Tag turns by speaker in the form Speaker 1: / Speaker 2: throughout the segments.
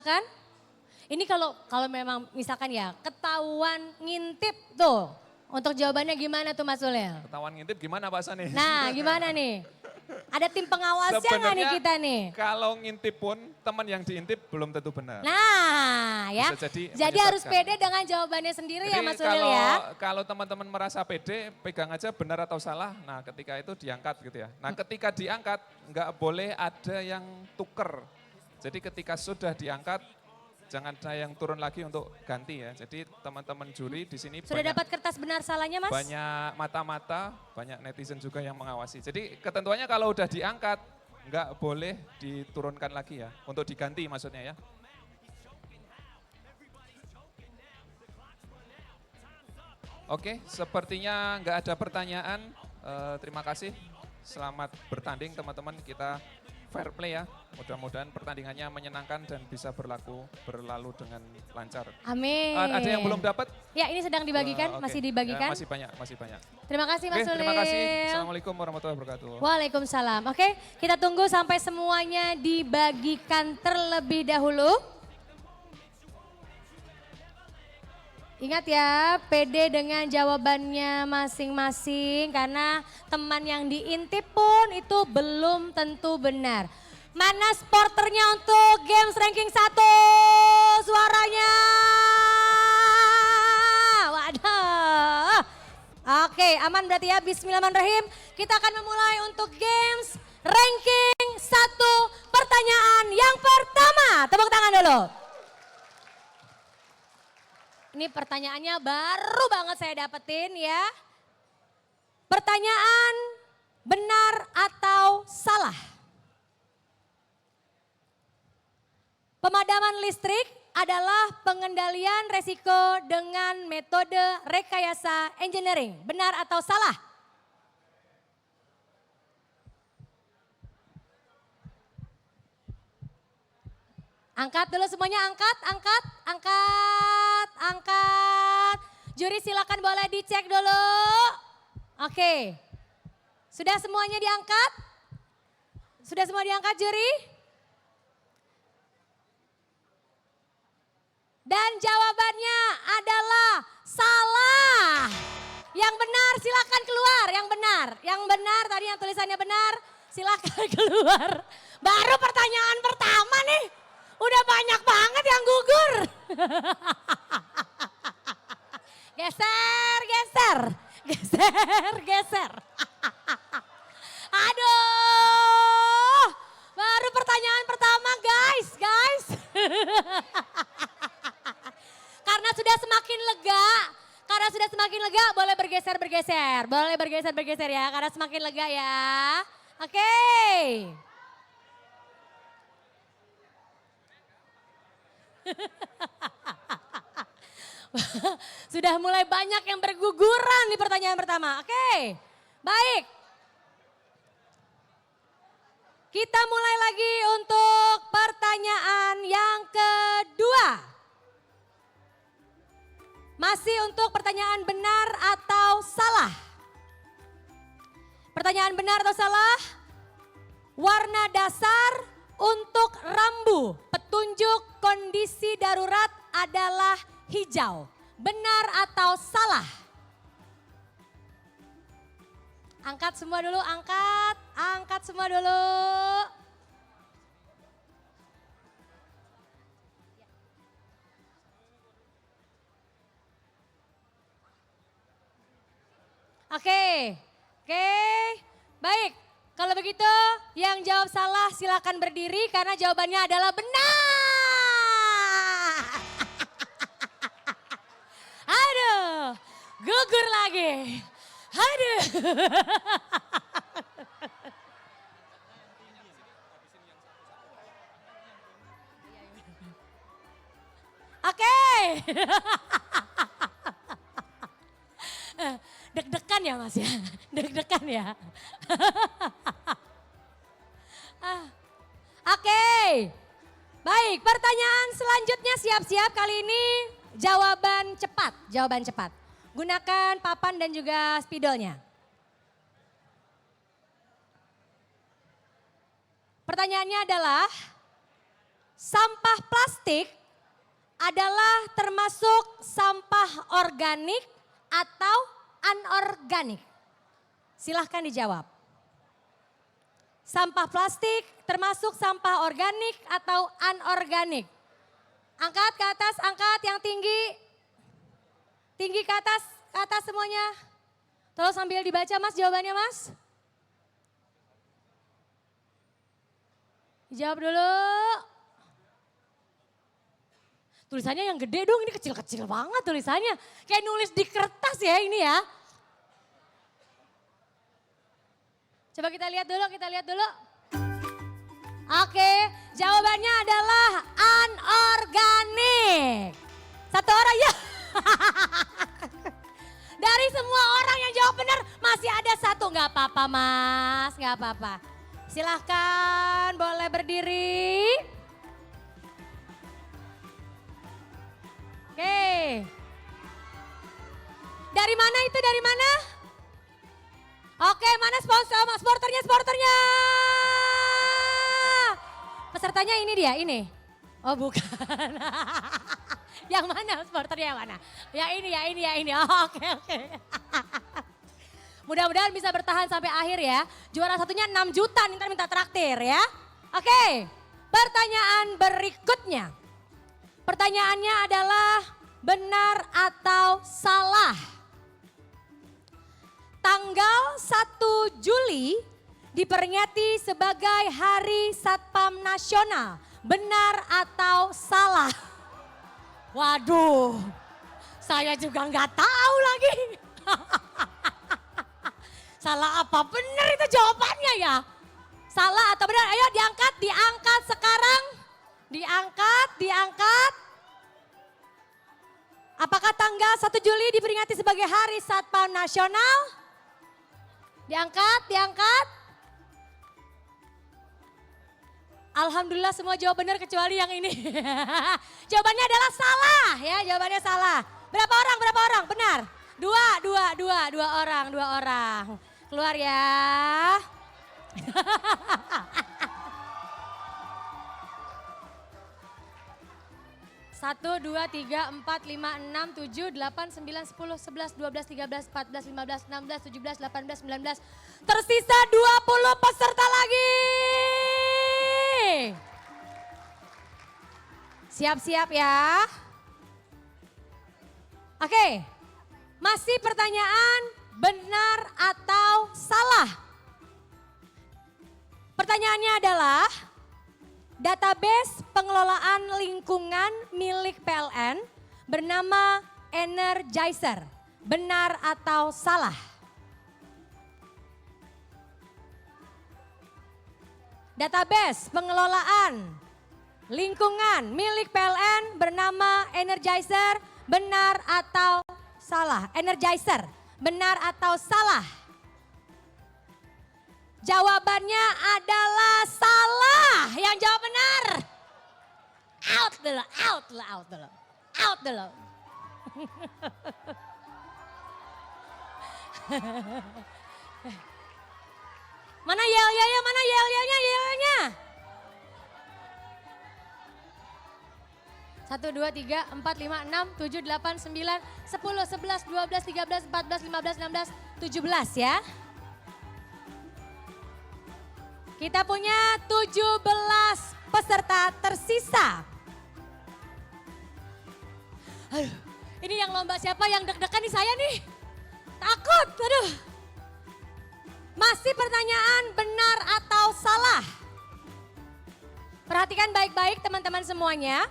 Speaker 1: Kan? Ini kalau kalau memang misalkan ya ketahuan ngintip tuh. Untuk jawabannya gimana tuh Mas Ulil?
Speaker 2: Ketahuan ngintip gimana Pak Sani?
Speaker 1: Nah gimana nih? Ada tim pengawasnya nggak nih kita nih?
Speaker 2: Kalau ngintip pun teman yang diintip belum tentu benar.
Speaker 1: Nah ya,
Speaker 2: Bisa
Speaker 1: jadi harus
Speaker 2: menyesatkan.
Speaker 1: pede dengan jawabannya sendiri ya
Speaker 2: Jadi
Speaker 1: Mas Ulil ya.
Speaker 2: kalau teman-teman merasa pede, pegang aja benar atau salah. Nah ketika itu diangkat gitu ya. Nah ketika diangkat nggak boleh ada yang tuker. Jadi ketika sudah diangkat, jangan ada yang turun lagi untuk ganti ya. Jadi teman-teman juri di sini
Speaker 1: Sudah dapat kertas benar salahnya Mas?
Speaker 2: banyak mata-mata, banyak netizen juga yang mengawasi. Jadi ketentuannya kalau udah diangkat, nggak boleh diturunkan lagi ya. Untuk diganti maksudnya ya. Oke, sepertinya nggak ada pertanyaan. Terima kasih. Selamat bertanding teman-teman. Kita fair play ya. Mudah-mudahan pertandingannya menyenangkan dan bisa berlalu dengan lancar.
Speaker 1: Amin.
Speaker 2: Ada yang belum dapat?
Speaker 1: Ya ini sedang dibagikan,
Speaker 2: Oke.
Speaker 1: masih
Speaker 2: Ya,
Speaker 1: dibagikan.
Speaker 2: masih banyak.
Speaker 1: Terima kasih Mas
Speaker 2: Oke,
Speaker 1: Ulil.
Speaker 2: terima kasih. Assalamualaikum warahmatullahi wabarakatuh.
Speaker 1: Waalaikumsalam. Oke, kita tunggu sampai semuanya dibagikan terlebih dahulu. Ingat ya, pede dengan jawabannya masing-masing karena teman yang diintip pun itu belum tentu benar. Mana sporternya untuk Games Ranking 1? Suaranya. Waduh. Oke, aman berarti ya. Bismillahirrahmanirrahim. Kita akan memulai untuk Games Ranking 1. Pertanyaan yang pertama. Tepuk tangan dulu. Ini pertanyaannya baru banget saya dapetin ya. Pertanyaan benar atau salah? Pemadaman listrik adalah pengendalian resiko dengan metode rekayasa engineering. Benar atau salah? Angkat dulu semuanya, angkat. Juri silakan boleh dicek dulu. Oke. Sudah semuanya diangkat? Sudah semua diangkat juri? Dan jawabannya adalah salah. Yang benar silakan keluar, yang benar. Yang benar tadi yang tulisannya benar silakan keluar. Baru pertanyaan pertama nih. Udah banyak banget yang gugur. Geser. Aduh, baru pertanyaan pertama guys. Karena sudah semakin lega, boleh bergeser. Boleh bergeser ya, karena semakin lega ya. Oke. Sudah mulai banyak yang berguguran di pertanyaan pertama. Oke, baik. Kita mulai lagi untuk pertanyaan yang kedua. Masih untuk pertanyaan benar atau salah? Pertanyaan benar atau salah? Warna dasar untuk rambu petunjuk kondisi darurat adalah hijau. Benar atau salah? Angkat semua dulu, angkat semua dulu. Oke, baik. Kalau begitu yang jawab salah silakan berdiri karena jawabannya adalah benar. Aduh, gugur lagi. Aduh. Oke. Deg-degan ya Mas ya, deg-degan ya. Oke, baik pertanyaan selanjutnya siap-siap kali ini jawaban cepat. Gunakan papan dan juga spidolnya. Pertanyaannya adalah sampah plastik adalah termasuk sampah organik atau anorganik? Silahkan dijawab. Sampah plastik termasuk sampah organik atau anorganik? Angkat ke atas, angkat yang tinggi. Tinggi ke atas semuanya. Tolong sambil dibaca Mas jawabannya Mas. Jawab dulu. Tulisannya yang gede dong, ini kecil-kecil banget tulisannya. Kayak nulis di kertas ya ini ya. Coba kita lihat dulu. Oke, jawabannya adalah anorganik. Satu orang ya. Dari semua orang yang jawab benar masih ada satu. Gak apa-apa Mas, gak apa-apa. Silahkan boleh berdiri. Oke. Dari mana itu, dari mana? Oke, mana sporternya? Pesertanya ini dia, ini. Oh bukan. Yang mana sporternya yang mana? Ya ini. Oh, oke. Mudah-mudahan bisa bertahan sampai akhir ya. Juara satunya 6 juta, minta traktir ya. Oke, pertanyaan berikutnya. Pertanyaannya adalah benar atau salah? Tanggal 1 Juli diperingati sebagai Hari Satpam Nasional. Benar atau salah? Waduh, saya juga nggak tahu lagi. Salah apa benar itu jawabannya ya? Salah atau benar? Ayo diangkat sekarang. Diangkat. Apakah tanggal 1 Juli diperingati sebagai Hari Satpam Nasional? Diangkat. Alhamdulillah semua jawab benar kecuali yang ini. Jawabannya adalah salah ya, jawabannya salah. Berapa orang? Benar. Dua orang. Keluar ya. Satu, dua, tiga, empat, lima, enam, tujuh, delapan, sembilan, 10, 11, 12, 13, 14, 15, 16, 17, 18, 19. Tersisa 20 peserta lagi. Siap-siap ya. Oke, masih pertanyaan benar atau salah? Pertanyaannya adalah database pengelolaan lingkungan milik PLN bernama Energizer. Benar atau salah? Database pengelolaan lingkungan milik PLN bernama Energizer. Benar atau salah? Energizer. Benar atau salah? Jawabannya adalah salah. Yang jawab benar. Out dulu. Mana yel-yelnya? 1, 2, 3, 4, 5, 6, 7, 8, 9, 10, 11, 12, 13, 14, 15, 16, 17 ya. Kita punya 17 peserta tersisa. Aduh, ini yang lomba siapa yang deg-degan nih saya nih. Takut, aduh. Masih pertanyaan benar atau salah? Perhatikan baik-baik teman-teman semuanya.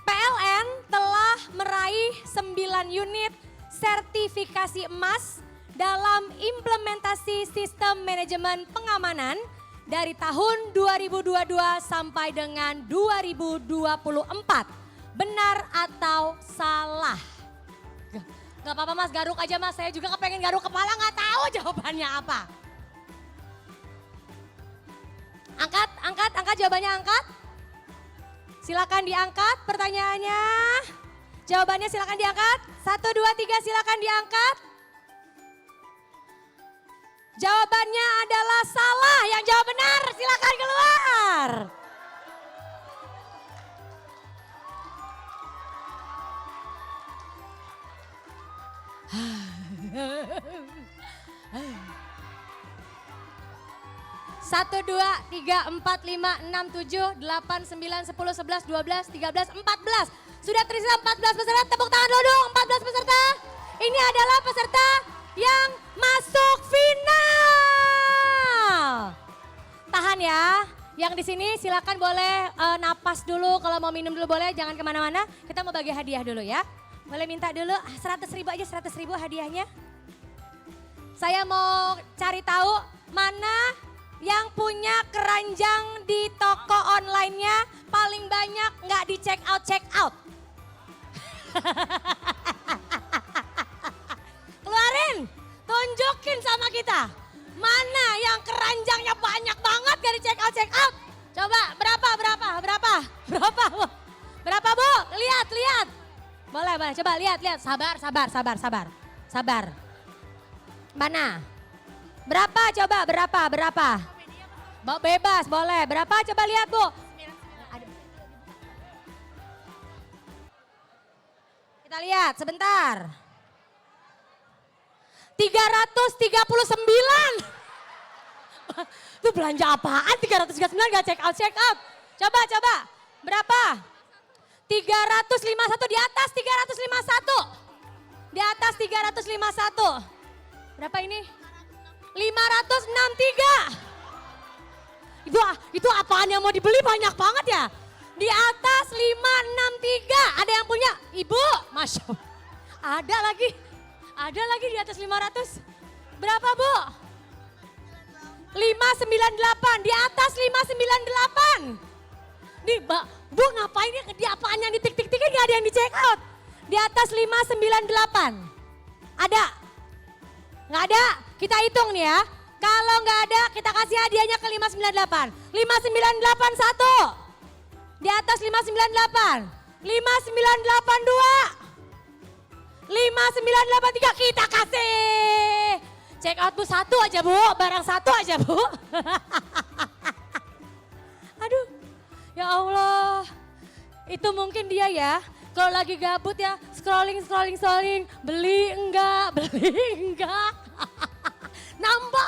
Speaker 1: PLN telah meraih 9 unit sertifikasi emas dalam implementasi sistem manajemen pengamanan dari tahun 2022 sampai dengan 2024. Benar atau salah? Gak apa-apa Mas, garuk aja Mas. Saya juga kepengen garuk kepala, gak tahu jawabannya apa. Angkat jawabannya angkat. Silakan diangkat pertanyaannya. Jawabannya silakan diangkat. 1, 2, 3 silakan diangkat. Jawabannya adalah salah. Yang jawab benar silakan keluar. Satu, dua, tiga, empat, lima, enam, tujuh, delapan, sembilan, 10, 11, 12, 13, 14. Sudah terisi 14 peserta, tepuk tangan dulu dong 14 peserta. Ini adalah peserta yang masuk final. Tahan ya, yang di sini silakan boleh napas dulu, kalau mau minum dulu boleh, jangan kemana-mana. Kita mau bagi hadiah dulu ya. Boleh minta dulu 100.000 aja, 100.000 hadiahnya. Saya mau cari tahu mana yang punya keranjang di toko online-nya paling banyak nggak di check out. Keluarin, tunjukin sama kita. Mana yang keranjangnya banyak banget gak di check out. Coba berapa Bu? Lihat. Boleh, coba lihat. Sabar. Mana? Berapa? Bebas, boleh. Berapa? Coba lihat, Bu. Kita lihat sebentar. 339. Itu belanja apaan 339 gak check out. Coba. Berapa? 351 di atas 351. Di atas 351. Berapa ini? 563. Itu apaan yang mau dibeli banyak banget ya? Di atas 563. Ada yang punya? Ibu, Masya Allah. Ada lagi di atas 500. Berapa Bu? 598. Di atas 598. Bu ngapain ya? Di apaan yang ditik-tik-tikin gak ada yang di check out. Di atas 598. Ada? Nggak ada? Kita hitung nih ya. Kalau nggak ada kita kasih hadiahnya ke 598. 5981. Di atas 598. 5982. 5983 kita kasih. Check out Bu satu aja Bu. Barang satu aja Bu. Aduh. Ya Allah. Itu mungkin dia ya. Kalau lagi gabut ya, scrolling. Beli enggak. Nambah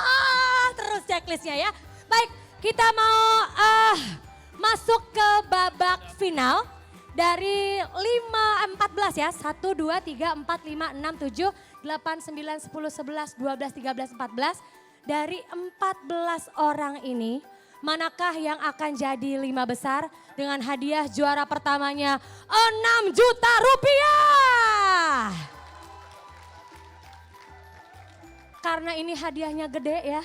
Speaker 1: terus checklistnya ya. Baik, kita mau masuk ke babak final. Dari 14 ya, 1, 2, 3, 4, 5, 6, 7, 8, 9, 10, 11, 12, 13, 14. Dari 14 orang ini, manakah yang akan jadi 5 besar dengan hadiah juara pertamanya 6 juta rupiah. Karena ini hadiahnya gede ya,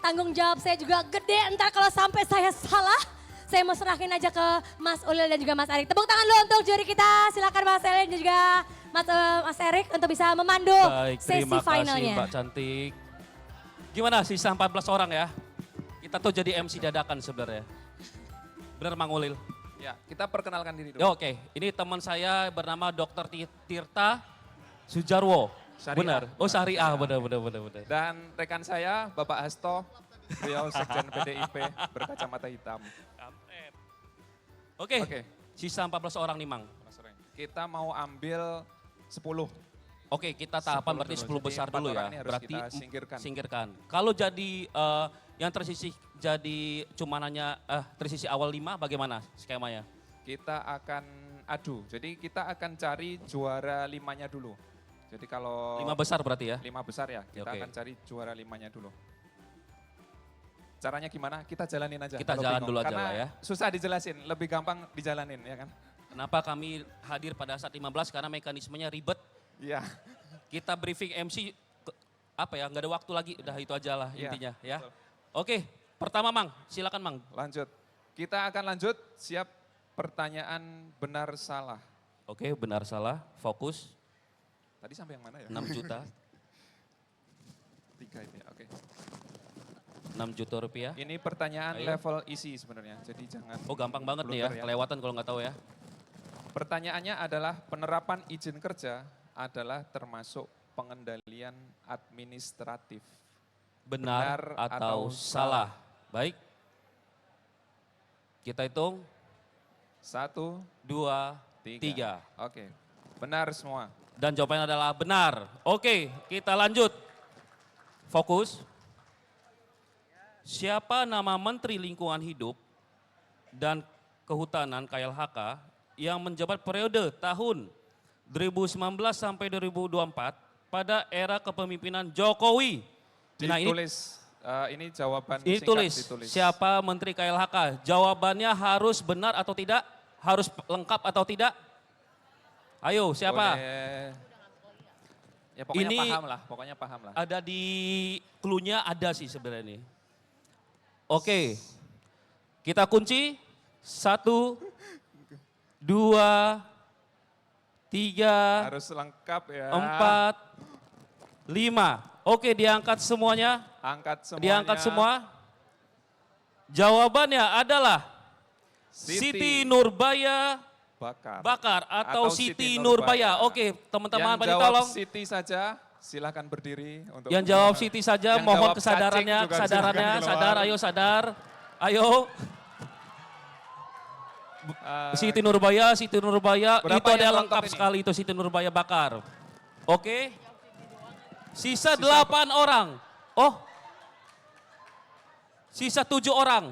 Speaker 1: tanggung jawab saya juga gede, entar kalau sampai saya salah. Saya mau serahin aja ke Mas Ulil dan juga Mas Erik. Tepuk tangan dulu untuk juri kita. Silakan Mas Ulil dan juga Mas Erik untuk bisa memandu sesi finalnya.
Speaker 3: Terima kasih Mbak Cantik. Gimana sisa 14 orang ya? Kita tuh jadi MC dadakan sebenarnya. Benar Mang Ulil?
Speaker 2: Ya, kita perkenalkan diri dulu.
Speaker 3: Oke, ini teman saya bernama Dr. Tirta Sujarwo.
Speaker 2: Syariah.
Speaker 3: Benar. Oh Syariah, benar.
Speaker 2: Dan rekan saya Bapak Hasto, beliau Sekjen PDIP berkacamata hitam.
Speaker 3: Oke,
Speaker 2: Oke.
Speaker 3: sisa 14 orang nih Mang.
Speaker 2: Kita mau ambil 10.
Speaker 3: Oke, kita tahapan
Speaker 2: 10
Speaker 3: berarti
Speaker 2: dulu.
Speaker 3: 10 besar
Speaker 2: Jadi 4
Speaker 3: dulu
Speaker 2: orang
Speaker 3: ya.
Speaker 2: ini harus
Speaker 3: Berarti
Speaker 2: kita singkirkan.
Speaker 3: singkirkan. Kalau jadi yang tersisih jadi cuma hanya tersisih awal 5 bagaimana skemanya?
Speaker 2: Kita akan adu. Jadi kita akan cari juara 5-nya dulu. Jadi kalau
Speaker 3: 5 besar berarti ya?
Speaker 2: 5 besar ya, kita
Speaker 3: Oke.
Speaker 2: akan cari juara 5-nya dulu. Caranya gimana? Kita jalanin aja.
Speaker 3: Kita
Speaker 2: kalau
Speaker 3: jalan
Speaker 2: bingung.
Speaker 3: dulu aja
Speaker 2: Karena
Speaker 3: lah ya.
Speaker 2: susah dijelasin, lebih gampang dijalanin ya kan?
Speaker 3: Kenapa kami hadir pada saat 15? Karena mekanismenya ribet.
Speaker 2: Iya.
Speaker 3: Kita briefing MC, nggak ada waktu lagi, udah itu aja lah
Speaker 2: Iya,
Speaker 3: intinya ya.
Speaker 2: betul.
Speaker 3: Oke, pertama Mang, silakan Mang.
Speaker 2: Lanjut. Kita akan lanjut, siap pertanyaan benar salah.
Speaker 3: Oke, benar salah, fokus,
Speaker 2: Tadi sampai yang mana ya?
Speaker 3: 6 juta,
Speaker 2: 3 ini, oke.
Speaker 3: 6 juta rupiah.
Speaker 2: Ini pertanyaan
Speaker 3: Ayo.
Speaker 2: level isi sebenarnya, jadi jangan
Speaker 3: Oh gampang banget nih ya,
Speaker 2: blunder
Speaker 3: kelewatan kalau nggak tahu ya.
Speaker 2: Pertanyaannya adalah penerapan izin kerja adalah termasuk pengendalian administratif.
Speaker 3: Benar atau salah? Baik. Kita hitung,
Speaker 2: 1,
Speaker 3: 2,
Speaker 2: 3.
Speaker 3: 3.
Speaker 2: Oke. Benar semua.
Speaker 3: Dan jawabannya adalah benar. Oke, kita lanjut. Fokus. Siapa nama Menteri Lingkungan Hidup dan Kehutanan KLHK yang menjabat periode tahun 2019 sampai 2024 pada era kepemimpinan Jokowi? Nah,
Speaker 2: Ditulis, ini jawaban
Speaker 3: ini
Speaker 2: singkat
Speaker 3: tulis,
Speaker 2: ditulis.
Speaker 3: siapa Menteri KLHK? Jawabannya harus benar atau tidak? Harus lengkap atau tidak? Ayo, siapa?
Speaker 2: Boleh. Ya pokoknya
Speaker 3: Ini
Speaker 2: paham lah, pokoknya paham lah.
Speaker 3: Ada di clue-nya ada sih sebenarnya ini. Oke, kita kunci. 1, 2, 3,
Speaker 2: Harus lengkap ya.
Speaker 3: 4, 5. Oke, diangkat semuanya.
Speaker 2: Angkat semuanya.
Speaker 3: Diangkat semua. Jawabannya adalah Siti Nurbaya Bakar atau Siti Nurbaya. Oke, teman-teman,
Speaker 2: Yang
Speaker 3: Pak
Speaker 2: jawab
Speaker 3: tolong.
Speaker 2: Siti saja, silakan berdiri. Untuk
Speaker 3: Yang jawab Siti saja,
Speaker 2: Yang
Speaker 3: mohon
Speaker 2: jawab
Speaker 3: kesadarannya,
Speaker 2: cacing juga silakan keluar.
Speaker 3: sadar, ayo sadar. Ayo. Siti Nurbaya,
Speaker 2: Berapa
Speaker 3: itu
Speaker 2: yang
Speaker 3: ada
Speaker 2: nonton
Speaker 3: lengkap
Speaker 2: ini?
Speaker 3: sekali itu Siti Nurbaya Bakar. Oke. Sisa 8 orang. Oh. Sisa 7 orang.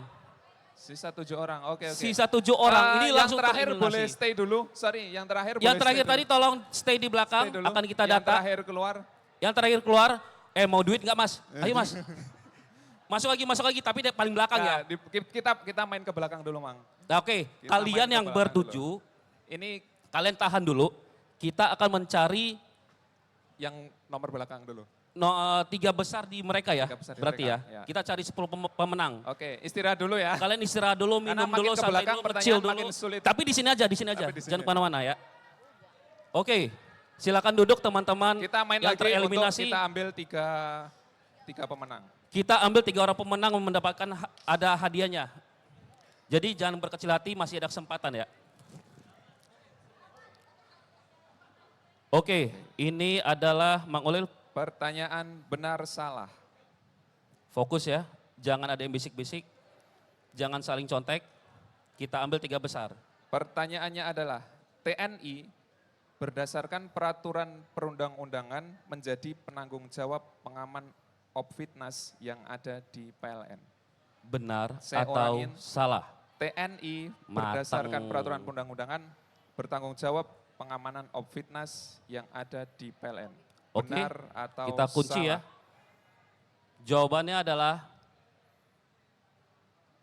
Speaker 2: Sisa 7 orang, oke.
Speaker 3: Sisa 7 orang. Ini langsung
Speaker 2: yang terakhir
Speaker 3: tereliminasi.
Speaker 2: boleh stay dulu. Sorry, yang terakhir
Speaker 3: Yang
Speaker 2: boleh
Speaker 3: terakhir
Speaker 2: stay
Speaker 3: tadi
Speaker 2: dulu.
Speaker 3: tolong stay di belakang,
Speaker 2: Stay dulu.
Speaker 3: akan kita
Speaker 2: Yang
Speaker 3: data.
Speaker 2: terakhir keluar.
Speaker 3: Yang terakhir keluar, mau duit nggak Mas? Ayo Mas. Masuk lagi, tapi paling belakang ya.
Speaker 2: Kita main ke belakang dulu, Mang.
Speaker 3: Nah, oke,
Speaker 2: Kita
Speaker 3: kalian
Speaker 2: main ke
Speaker 3: yang
Speaker 2: belakang
Speaker 3: bertuju,
Speaker 2: Ini
Speaker 3: kalian tahan dulu. Kita akan mencari
Speaker 2: yang nomor belakang dulu.
Speaker 3: 3 besar di mereka ya,
Speaker 2: 3 besar di
Speaker 3: berarti ya.
Speaker 2: mereka, ya.
Speaker 3: Kita cari 10 pemenang.
Speaker 2: Oke, istirahat dulu ya.
Speaker 3: Kalian istirahat dulu,
Speaker 2: Karena
Speaker 3: minum
Speaker 2: makin
Speaker 3: dulu,
Speaker 2: ke
Speaker 3: santai
Speaker 2: belakang,
Speaker 3: dulu,
Speaker 2: pertanyaan
Speaker 3: kecil dulu.
Speaker 2: makin sulit.
Speaker 3: Tapi di sini aja,
Speaker 2: Tapi di sini
Speaker 3: Jangan
Speaker 2: aja.
Speaker 3: kemana-mana ya. Oke, silakan duduk teman-teman
Speaker 2: Kita main
Speaker 3: yang
Speaker 2: lagi
Speaker 3: tereliminasi.
Speaker 2: untuk kita ambil tiga pemenang.
Speaker 3: Kita ambil 3 orang pemenang mendapatkan ada hadiahnya. Jadi jangan berkecil hati, masih ada kesempatan ya. Oke, ini adalah Mang Ulil,
Speaker 2: Pertanyaan benar salah.
Speaker 3: fokus ya. Jangan ada yang bisik-bisik, jangan saling contek. Kita ambil 3 besar.
Speaker 2: Pertanyaannya adalah TNI berdasarkan peraturan perundang-undangan menjadi penanggung jawab pengaman Opfitnas yang ada di PLN.
Speaker 3: Benar
Speaker 2: Saya
Speaker 3: atau
Speaker 2: ulangin.
Speaker 3: salah?
Speaker 2: TNI
Speaker 3: Matang.
Speaker 2: berdasarkan peraturan perundang-undangan bertanggung jawab pengamanan Opfitnas yang ada di PLN.
Speaker 3: Oke,
Speaker 2: Benar atau
Speaker 3: kita kunci
Speaker 2: salah?
Speaker 3: ya. Jawabannya adalah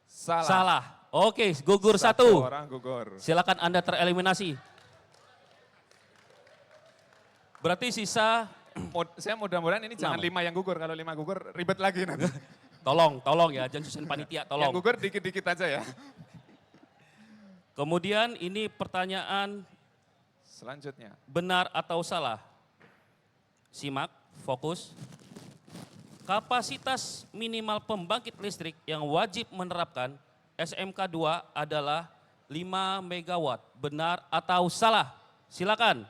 Speaker 3: salah. Oke, gugur 1.
Speaker 2: Orang gugur.
Speaker 3: Silakan Anda tereliminasi. Berarti sisa,
Speaker 2: Saya mudah-mudahan ini jangan 5 yang gugur. Kalau 5 gugur ribet lagi nanti.
Speaker 3: tolong ya, jangan susun panitia,
Speaker 2: Yang
Speaker 3: tolong.
Speaker 2: gugur dikit-dikit aja ya.
Speaker 3: Kemudian ini pertanyaan
Speaker 2: Selanjutnya.
Speaker 3: benar atau salah? Simak, fokus. Kapasitas minimal pembangkit listrik yang wajib menerapkan SMK 2 adalah 5 megawatt. Benar atau salah? Silakan.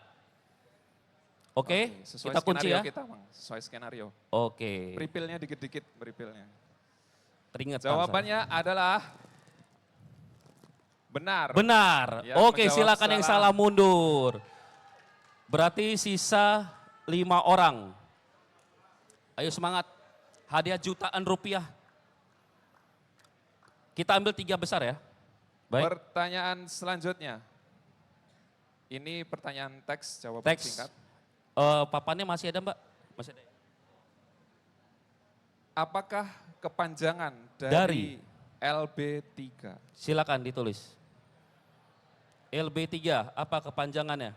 Speaker 3: Oke,
Speaker 2: Sesuai
Speaker 3: kita kunci
Speaker 2: skenario
Speaker 3: ya.
Speaker 2: kita, Bang. Sesuai skenario.
Speaker 3: Oke,
Speaker 2: Pripilnya dikit-dikit, pripilnya.
Speaker 3: teringat.
Speaker 2: Jawabannya adalah benar.
Speaker 3: Benar.
Speaker 2: Ya,
Speaker 3: Oke,
Speaker 2: menjawab
Speaker 3: silakan yang salah mundur. Berarti sisa 5 orang. Ayo semangat. Hadiah jutaan rupiah. Kita ambil 3 besar ya. Baik,
Speaker 2: Pertanyaan selanjutnya. Ini pertanyaan teks, jawaban
Speaker 3: teks.
Speaker 2: singkat.
Speaker 3: Papannya masih ada Mbak? Masih ada.
Speaker 2: Apakah kepanjangan
Speaker 3: Dari?
Speaker 2: dari LB3?
Speaker 3: Silakan ditulis. LB3, apa kepanjangannya?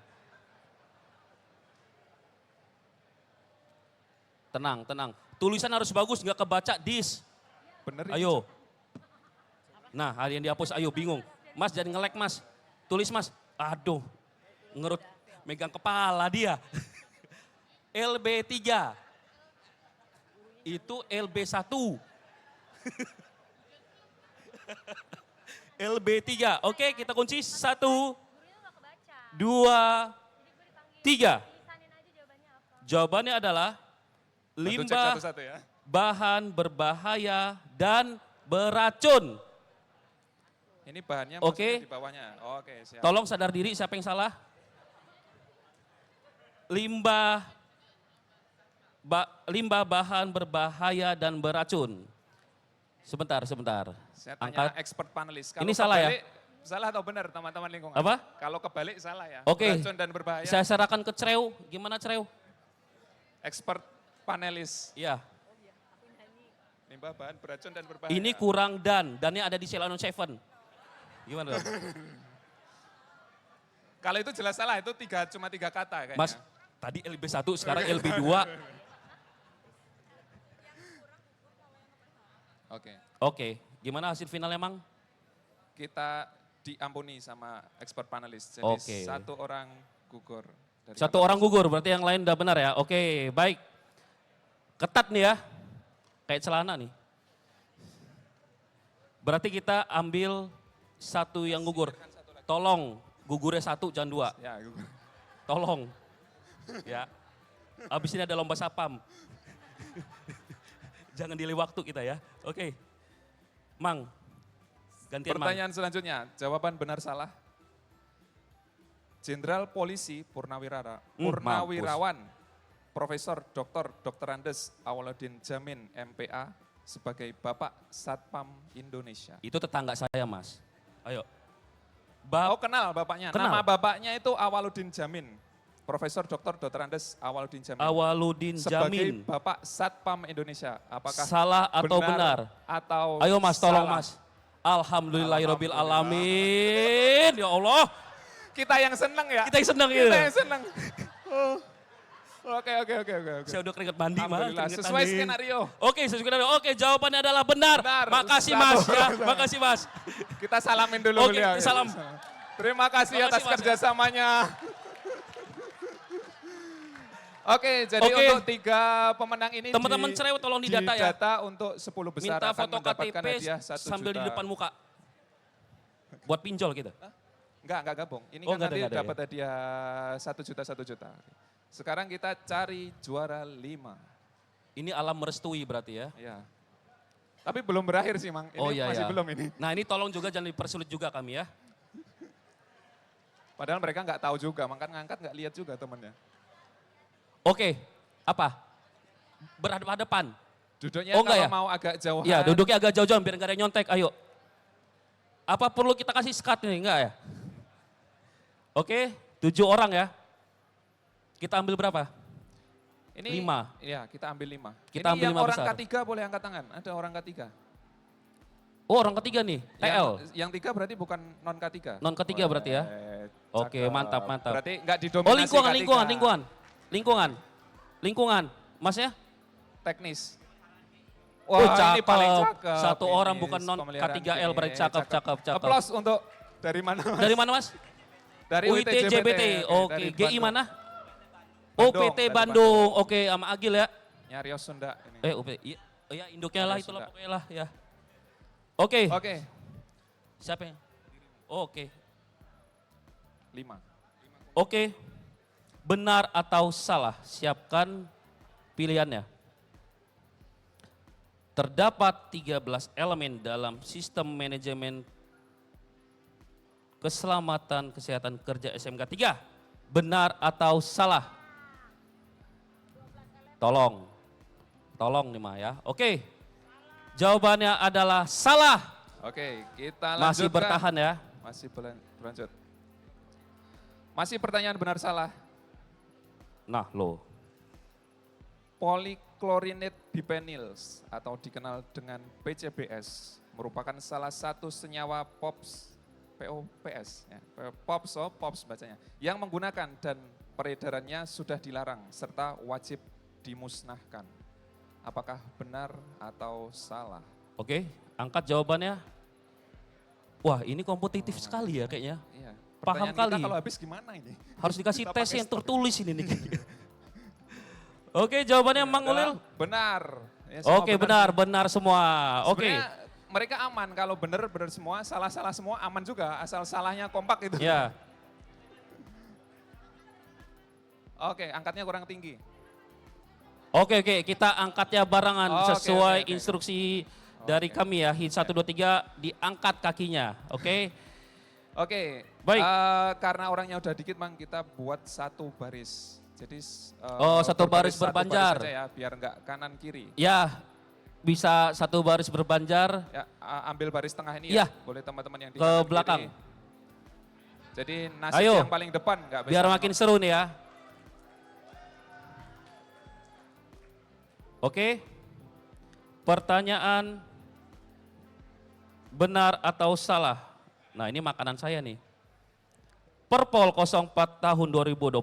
Speaker 3: Tenang. Tulisan harus bagus, nggak kebaca dis.
Speaker 2: Bener ini,
Speaker 3: Ayo. Nah, ada yang dihapus, ayo bingung. Mas jangan nge-lag Mas. Tulis Mas. Aduh, ngerut megang kepala dia. LB3. Itu LB1. LB3. Oke, kita kunci 1, 2, 3. Jawabannya adalah
Speaker 2: Bantu cek
Speaker 3: limbah
Speaker 2: satu-satu ya.
Speaker 3: bahan berbahaya dan beracun.
Speaker 2: Ini bahannya
Speaker 3: Oke.
Speaker 2: maksudnya di bawahnya. Oke, siap.
Speaker 3: Tolong sadar diri siapa yang salah. limbah bahan berbahaya dan beracun. Sebentar.
Speaker 2: Saya tanya expert panelis.
Speaker 3: Ini salah ya?
Speaker 2: kebalik, salah atau benar teman-teman lingkungan?
Speaker 3: Apa?
Speaker 2: Kalau kebalik salah ya.
Speaker 3: Oke.
Speaker 2: Beracun dan berbahaya.
Speaker 3: Saya serahkan ke Creu. Gimana Creu?
Speaker 2: Expert panelis.
Speaker 3: Iya.
Speaker 2: Limbah bahan beracun dan berbahaya.
Speaker 3: Ini kurang dannya ada di Ceylon Seven. Gimana dong?
Speaker 2: Kalau itu jelas salah, itu cuma tiga kata kayaknya.
Speaker 3: Mas, tadi LB1, sekarang LB2. Oke, gimana hasil final emang?
Speaker 2: Kita diampuni sama expert panelis. Jadi
Speaker 3: Oke.
Speaker 2: satu orang gugur.
Speaker 3: Satu orang gugur, berarti yang lain udah benar ya? Oke, baik. Ketat nih ya, kayak celana nih. Berarti kita ambil satu yang gugur. Tolong, gugurnya satu, jangan dua.
Speaker 2: Ya, gugur.
Speaker 3: Tolong. Ya. Abis ini ada lomba sapam. Jangan delay waktu kita ya. Oke. Mang, gantian Mang.
Speaker 2: Pertanyaan selanjutnya, jawaban benar salah. Jenderal Polisi Purnawirawan, Profesor Dr. Andes Awaludin Jamin MPA sebagai Bapak Satpam Indonesia.
Speaker 3: Itu tetangga saya Mas. Ayo.
Speaker 2: Oh kenal bapaknya,
Speaker 3: Kenal.
Speaker 2: nama bapaknya itu Awaludin Jamin. Profesor Dr. Andes Awaludin Jamin.
Speaker 3: Awaludin
Speaker 2: Sebagai
Speaker 3: Jamin.
Speaker 2: Bapak Satpam Indonesia. Apakah
Speaker 3: Salah atau benar?
Speaker 2: Atau
Speaker 3: Ayo Mas, tolong
Speaker 2: salah?
Speaker 3: Mas. Alhamdulillahirabbil alamin. Ya Allah.
Speaker 2: Kita yang seneng ya.
Speaker 3: Kita yang senang
Speaker 2: Kita
Speaker 3: ya.
Speaker 2: yang seneng. Oh. Oke.
Speaker 3: Saya udah keringet mandi Mas.
Speaker 2: Alhamdulillah,
Speaker 3: keringet
Speaker 2: sesuai
Speaker 3: mandi.
Speaker 2: skenario.
Speaker 3: Oke, sesuai skenario. Oke, jawabannya adalah benar.
Speaker 2: Benar.
Speaker 3: Makasih
Speaker 2: Satu.
Speaker 3: Mas ya. Makasih Mas.
Speaker 2: Kita salamin dulu
Speaker 3: Oke,
Speaker 2: beliau.
Speaker 3: salam.
Speaker 2: Terima kasih
Speaker 3: Makasih,
Speaker 2: atas
Speaker 3: Mas.
Speaker 2: kerjasamanya. Oke, jadi
Speaker 3: Oke.
Speaker 2: untuk 3 pemenang ini
Speaker 3: Teman-teman Cerewet tolong didata ya.
Speaker 2: Didata untuk 10 besar
Speaker 3: Minta
Speaker 2: akan
Speaker 3: foto
Speaker 2: mendapatkan
Speaker 3: KTP
Speaker 2: hadiah 1
Speaker 3: sambil
Speaker 2: juta.
Speaker 3: di depan muka. Buat pinjol gitu.
Speaker 2: Enggak gabung. Ini
Speaker 3: Oh,
Speaker 2: kan
Speaker 3: enggak
Speaker 2: nanti
Speaker 3: ada ya.
Speaker 2: dapat hadiah 1 juta. Sekarang kita cari juara 5.
Speaker 3: Ini alam merestui berarti ya.
Speaker 2: Ya. Tapi belum berakhir sih, Mang. Ini
Speaker 3: Oh iya
Speaker 2: masih
Speaker 3: ya.
Speaker 2: belum ini.
Speaker 3: Nah ini tolong juga jangan dipersulit juga kami ya.
Speaker 2: Padahal mereka nggak tahu juga, makanya ngangkat nggak lihat juga temennya.
Speaker 3: Oke, apa? Berhadapan-hadapan.
Speaker 2: Duduknya
Speaker 3: Oh, enggak
Speaker 2: kalau
Speaker 3: ya?
Speaker 2: mau agak jauhan.
Speaker 3: Iya, duduknya agak jauh-jauh biar nggak ada yang nyontek. Ayo. Apa perlu kita kasih skat nih? Enggak ya? Oke, 7 orang ya. Kita ambil berapa?
Speaker 2: Ini
Speaker 3: 5.
Speaker 2: Iya, kita ambil 5.
Speaker 3: Kita
Speaker 2: ini
Speaker 3: ambil
Speaker 2: yang
Speaker 3: 5
Speaker 2: orang
Speaker 3: besar.
Speaker 2: ketiga boleh angkat tangan. Ada orang ketiga.
Speaker 3: Oh orang ketiga nih, TL.
Speaker 2: Yang 3 berarti bukan non ketiga.
Speaker 3: Non ketiga berarti ya? Oke,
Speaker 2: Cakep.
Speaker 3: mantap.
Speaker 2: Berarti nggak didominasi
Speaker 3: Oh
Speaker 2: K3.
Speaker 3: lingkungan. Mas ya?
Speaker 2: Teknis.
Speaker 3: Oh,
Speaker 2: ini paling
Speaker 3: cakep.
Speaker 2: cakep.
Speaker 3: Satu
Speaker 2: Ini
Speaker 3: orang bukan non
Speaker 2: pemeliharaan
Speaker 3: K3L berarti cakep.
Speaker 2: Aplaus untuk dari mana Mas?
Speaker 3: Dari mana Mas?
Speaker 2: Dari
Speaker 3: UIT JBT. Oke,
Speaker 2: dari
Speaker 3: GI
Speaker 2: Bandung.
Speaker 3: mana?
Speaker 2: Bandung,
Speaker 3: OPT
Speaker 2: dari
Speaker 3: Bandung. Oke, sama Agil ya.
Speaker 2: Nyarios Sunda ini.
Speaker 3: UPT. Iya, oh ya induknya lah
Speaker 2: Ada
Speaker 3: itulah
Speaker 2: Sunda.
Speaker 3: pokoknya lah ya. Oke.
Speaker 2: Oke,
Speaker 3: Siapa yang? Oke.
Speaker 2: 5.
Speaker 3: Oke. Benar atau salah? Siapkan pilihannya. Terdapat 13 elemen dalam sistem manajemen keselamatan kesehatan kerja SMK 3. Benar atau salah? Tolong nih Ma ya. Oke. Jawabannya adalah salah.
Speaker 2: Oke, kita lanjutkan.
Speaker 3: Masih bertahan ya.
Speaker 2: Masih berlanjut. Masih pertanyaan benar salah.
Speaker 3: Nah lo.
Speaker 2: Polychlorinate biphenyls atau dikenal dengan PCBs merupakan salah satu senyawa POPS, ya, POPS bacanya, yang menggunakan dan peredarannya sudah dilarang serta wajib dimusnahkan. Apakah benar atau salah?
Speaker 3: Oke, angkat jawabannya. Wah ini kompetitif sekali ya kayaknya.
Speaker 2: Iya.
Speaker 3: Paham
Speaker 2: Pertanyaan kita
Speaker 3: kali.
Speaker 2: kalau habis gimana ini?
Speaker 3: Harus dikasih
Speaker 2: Kita
Speaker 3: tes
Speaker 2: pakai
Speaker 3: yang
Speaker 2: stok.
Speaker 3: tertulis ini nih. Oke jawabannya Mang Ulil.
Speaker 2: Benar. Ya, semua
Speaker 3: Oke benar semua. Oke.
Speaker 2: Sebenarnya mereka aman kalau benar semua, salah semua aman juga, asal salahnya kompak itu.
Speaker 3: Ya,
Speaker 2: Oke, angkatnya kurang tinggi.
Speaker 3: oke kita angkatnya barengan
Speaker 2: Oke,
Speaker 3: sesuai
Speaker 2: oke.
Speaker 3: instruksi dari
Speaker 2: Oke.
Speaker 3: kami ya. Hit 1, 2, 3 diangkat kakinya. Oke.
Speaker 2: Oke,
Speaker 3: Baik.
Speaker 2: karena orangnya udah dikit Mang, kita buat satu baris. Jadi
Speaker 3: satu baris berbanjar.
Speaker 2: saja ya, biar nggak kanan kiri.
Speaker 3: Ya, bisa satu baris berbanjar.
Speaker 2: Ya, ambil baris tengah ini
Speaker 3: Ya.
Speaker 2: ya. Boleh teman-teman yang di
Speaker 3: Ke
Speaker 2: kanan
Speaker 3: belakang.
Speaker 2: kiri. Jadi nasib
Speaker 3: Ayo.
Speaker 2: yang paling depan nggak bisa.
Speaker 3: Biar makin seru nih ya. Oke. Pertanyaan benar atau salah? Nah, ini makanan saya nih. Perpol 04 tahun 2020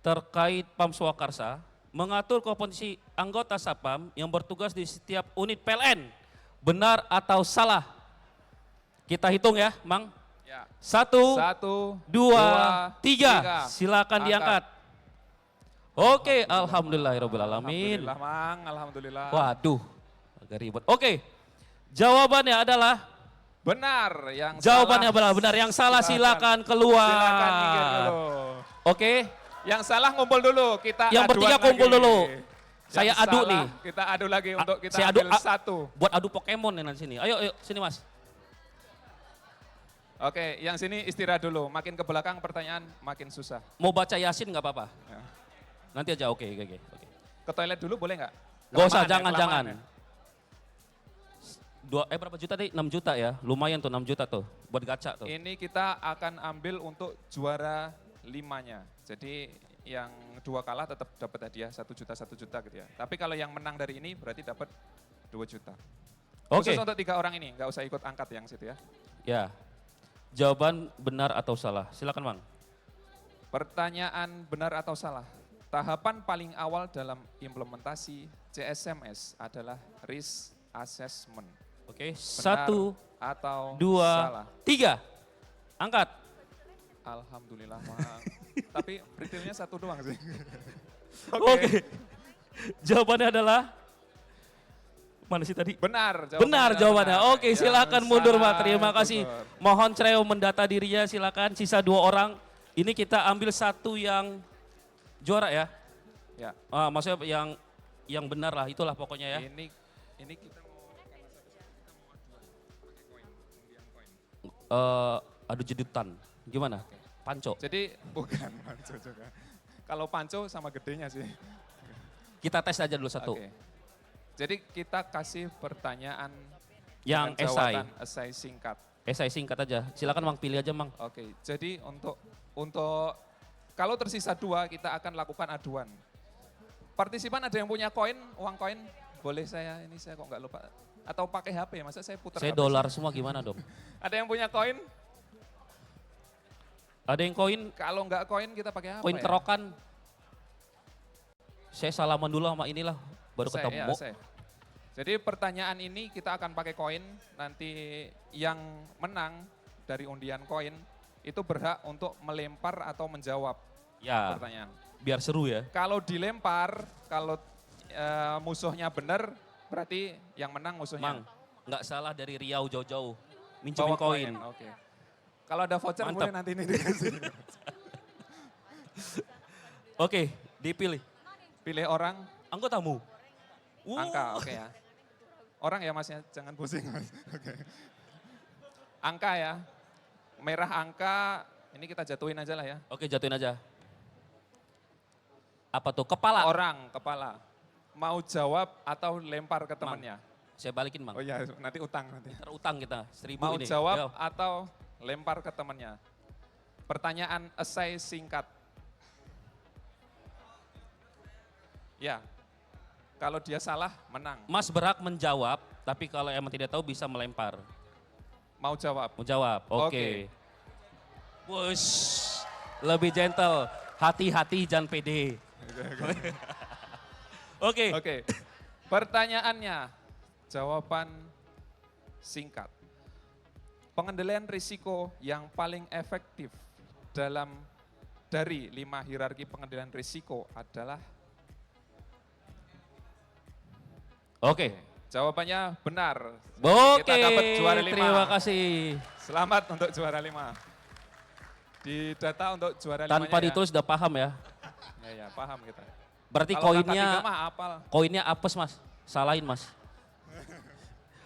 Speaker 3: terkait Pam Swakarsa mengatur komposisi anggota Sapam yang bertugas di setiap unit PLN. Benar atau salah? Kita hitung ya, Mang.
Speaker 2: Ya.
Speaker 3: Satu,
Speaker 2: 1,
Speaker 3: 2, 3.
Speaker 2: 3.
Speaker 3: Silakan
Speaker 2: Angkat.
Speaker 3: diangkat. Oke, alhamdulillahirobbilalamin.
Speaker 2: Alhamdulillah, Mang. Alhamdulillah.
Speaker 3: Waduh, agak ribet. Oke, jawabannya adalah
Speaker 2: Benar. Yang
Speaker 3: jawabannya
Speaker 2: salah.
Speaker 3: benar. Yang salah silakan
Speaker 2: Silakan minggir
Speaker 3: keluar.
Speaker 2: dulu.
Speaker 3: Oke,
Speaker 2: Yang salah ngumpul dulu. Kita
Speaker 3: Yang
Speaker 2: aduan
Speaker 3: bertiga kumpul
Speaker 2: lagi.
Speaker 3: dulu.
Speaker 2: Yang
Speaker 3: Saya adu
Speaker 2: salah,
Speaker 3: nih.
Speaker 2: Kita adu lagi untuk kita
Speaker 3: saya
Speaker 2: ambil satu.
Speaker 3: buat adu Pokemon nih nanti sini. Ayo, sini Mas.
Speaker 2: Oke, yang sini istirahat dulu. Makin ke belakang pertanyaan makin susah.
Speaker 3: Mau baca Yasin nggak apa-apa?
Speaker 2: Ya.
Speaker 3: Nanti aja, oke.
Speaker 2: Ke toilet dulu boleh nggak?
Speaker 3: Gak usah,
Speaker 2: Kelamaan ya,
Speaker 3: jangan.
Speaker 2: kelamaan ya.
Speaker 3: Berapa juta tadi? 6 juta ya? Lumayan tuh 6 juta tuh, buat gacha tuh.
Speaker 2: Ini kita akan ambil untuk juara 5-nya. Jadi yang 2 kalah tetap dapat hadiah 1 juta gitu ya. Tapi kalau yang menang dari ini berarti dapat 2 juta.
Speaker 3: Oke,
Speaker 2: Khusus untuk 3 orang ini, nggak usah ikut angkat yang situ ya.
Speaker 3: ya. Jawaban benar atau salah? Silakan Bang.
Speaker 2: Pertanyaan benar atau salah? Tahapan paling awal dalam implementasi CSMS adalah risk assessment.
Speaker 3: Oke,
Speaker 2: Benar
Speaker 3: 1,
Speaker 2: atau
Speaker 3: 2,
Speaker 2: salah?
Speaker 3: 3. Angkat.
Speaker 2: Alhamdulillah, Mang. Tapi detailnya 1 doang sih.
Speaker 3: Oke. Jawabannya adalah mana sih tadi?
Speaker 2: Benar.
Speaker 3: Benar jawabannya.
Speaker 2: benar.
Speaker 3: Oke,
Speaker 2: Yang
Speaker 3: silakan mundur
Speaker 2: salah
Speaker 3: Pak. Terima kasih.
Speaker 2: mundur.
Speaker 3: Mohon Creo mendata dirinya, silakan. Sisa 2 orang. Ini kita ambil satu yang juara ya.
Speaker 2: Ya,
Speaker 3: Maksudnya yang benar lah, itulah pokoknya ya.
Speaker 2: ini kita mau karena satu-satu kita mau aduan pakai koin, undian koin.
Speaker 3: Adu jedutan. Gimana? Panco.
Speaker 2: Jadi bukan panco juga. Kalau panco sama gedenya sih.
Speaker 3: Kita tes aja dulu satu.
Speaker 2: Oke. Jadi kita kasih pertanyaan
Speaker 3: Yang
Speaker 2: dengan
Speaker 3: esai.
Speaker 2: jawaban esai singkat.
Speaker 3: Esai singkat aja. Silakan Mang, pilih aja Mang.
Speaker 2: Oke, jadi untuk kalau tersisa 2 kita akan lakukan aduan. Partisipan ada yang punya koin, uang koin, boleh saya kok nggak lupa. Atau pakai HP, masa saya putar
Speaker 3: Saya
Speaker 2: HP?
Speaker 3: dolar semua gimana dong?
Speaker 2: Ada yang punya koin?
Speaker 3: Ada yang koin,
Speaker 2: Kalau nggak koin kita pakai apa
Speaker 3: koin
Speaker 2: ya?
Speaker 3: kerokan. Saya salaman dulu sama inilah, baru
Speaker 2: Saya,
Speaker 3: ketemu.
Speaker 2: ya, saya. Jadi pertanyaan ini kita akan pakai koin, nanti yang menang dari undian koin itu berhak untuk melempar atau menjawab
Speaker 3: Ya,
Speaker 2: pertanyaan.
Speaker 3: biar seru ya.
Speaker 2: Kalau dilempar, kalau musuhnya benar, berarti yang menang musuhnya.
Speaker 3: Mang, nggak salah dari Riau jauh-jauh.
Speaker 2: Bawa
Speaker 3: Minjemin koin.
Speaker 2: Oke. Kalau ada voucher
Speaker 3: Mantap.
Speaker 2: boleh nanti ini dikasih.
Speaker 3: Oke, dipilih.
Speaker 2: Pilih orang,
Speaker 3: Anggotamu.
Speaker 2: angka, oke ya. Orang ya masnya, jangan pusing mas. Oke. Angka ya, merah angka, ini kita jatuhin aja lah ya.
Speaker 3: Oke, jatuhin aja. Apa tuh? Kepala.
Speaker 2: Orang, kepala. Mau jawab atau lempar ke temannya?
Speaker 3: Saya balikin Mang.
Speaker 2: Oh iya, nanti utang nanti.
Speaker 3: Terutang kita, 1000
Speaker 2: Mau
Speaker 3: ini.
Speaker 2: jawab
Speaker 3: Ayo.
Speaker 2: atau lempar ke temannya? Pertanyaan esai singkat. Ya, kalau dia salah menang.
Speaker 3: Mas berhak menjawab, tapi kalau emang tidak tahu bisa melempar.
Speaker 2: Mau jawab?
Speaker 3: Menjawab, oke.
Speaker 2: Oke.
Speaker 3: Wush, lebih gentle. Hati-hati jangan pede. Oke,
Speaker 2: Oke, pertanyaannya, jawaban singkat. Pengendalian risiko yang paling efektif dari 5 hierarki pengendalian risiko adalah?
Speaker 3: oke.
Speaker 2: Jawabannya benar.
Speaker 3: Oke,
Speaker 2: Kita dapat juara 5.
Speaker 3: terima kasih.
Speaker 2: Selamat untuk juara 5. Di data untuk juara 5-nya
Speaker 3: Tanpa ditulis udah paham ya.
Speaker 2: Ya, paham kita.
Speaker 3: Berarti
Speaker 2: Kalau angka
Speaker 3: koinnya
Speaker 2: 3 mah apal.
Speaker 3: koinnya apes Mas, salahin Mas.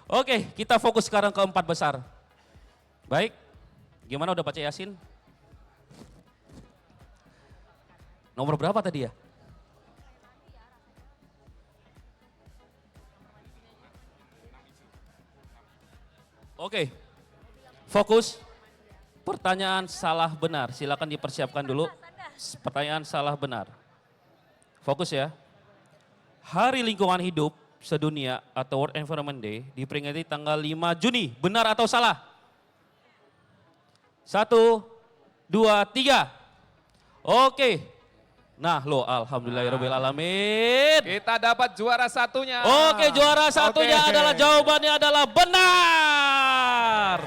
Speaker 3: Oke, kita fokus sekarang ke 4 besar. Baik, gimana udah baca Yasin? Nomor berapa tadi ya? Oke, fokus. Pertanyaan salah benar, silakan dipersiapkan dulu. Pertanyaan salah benar. Fokus ya. Hari Lingkungan Hidup Sedunia atau World Environment Day diperingati tanggal 5 Juni. Benar atau salah? 1, 2, 3. Oke. Nah lo, alhamdulillahirrahmanirrahim.
Speaker 2: Kita dapat juara satunya.
Speaker 3: Oke, juara satunya
Speaker 2: Oke.
Speaker 3: adalah jawabannya adalah benar.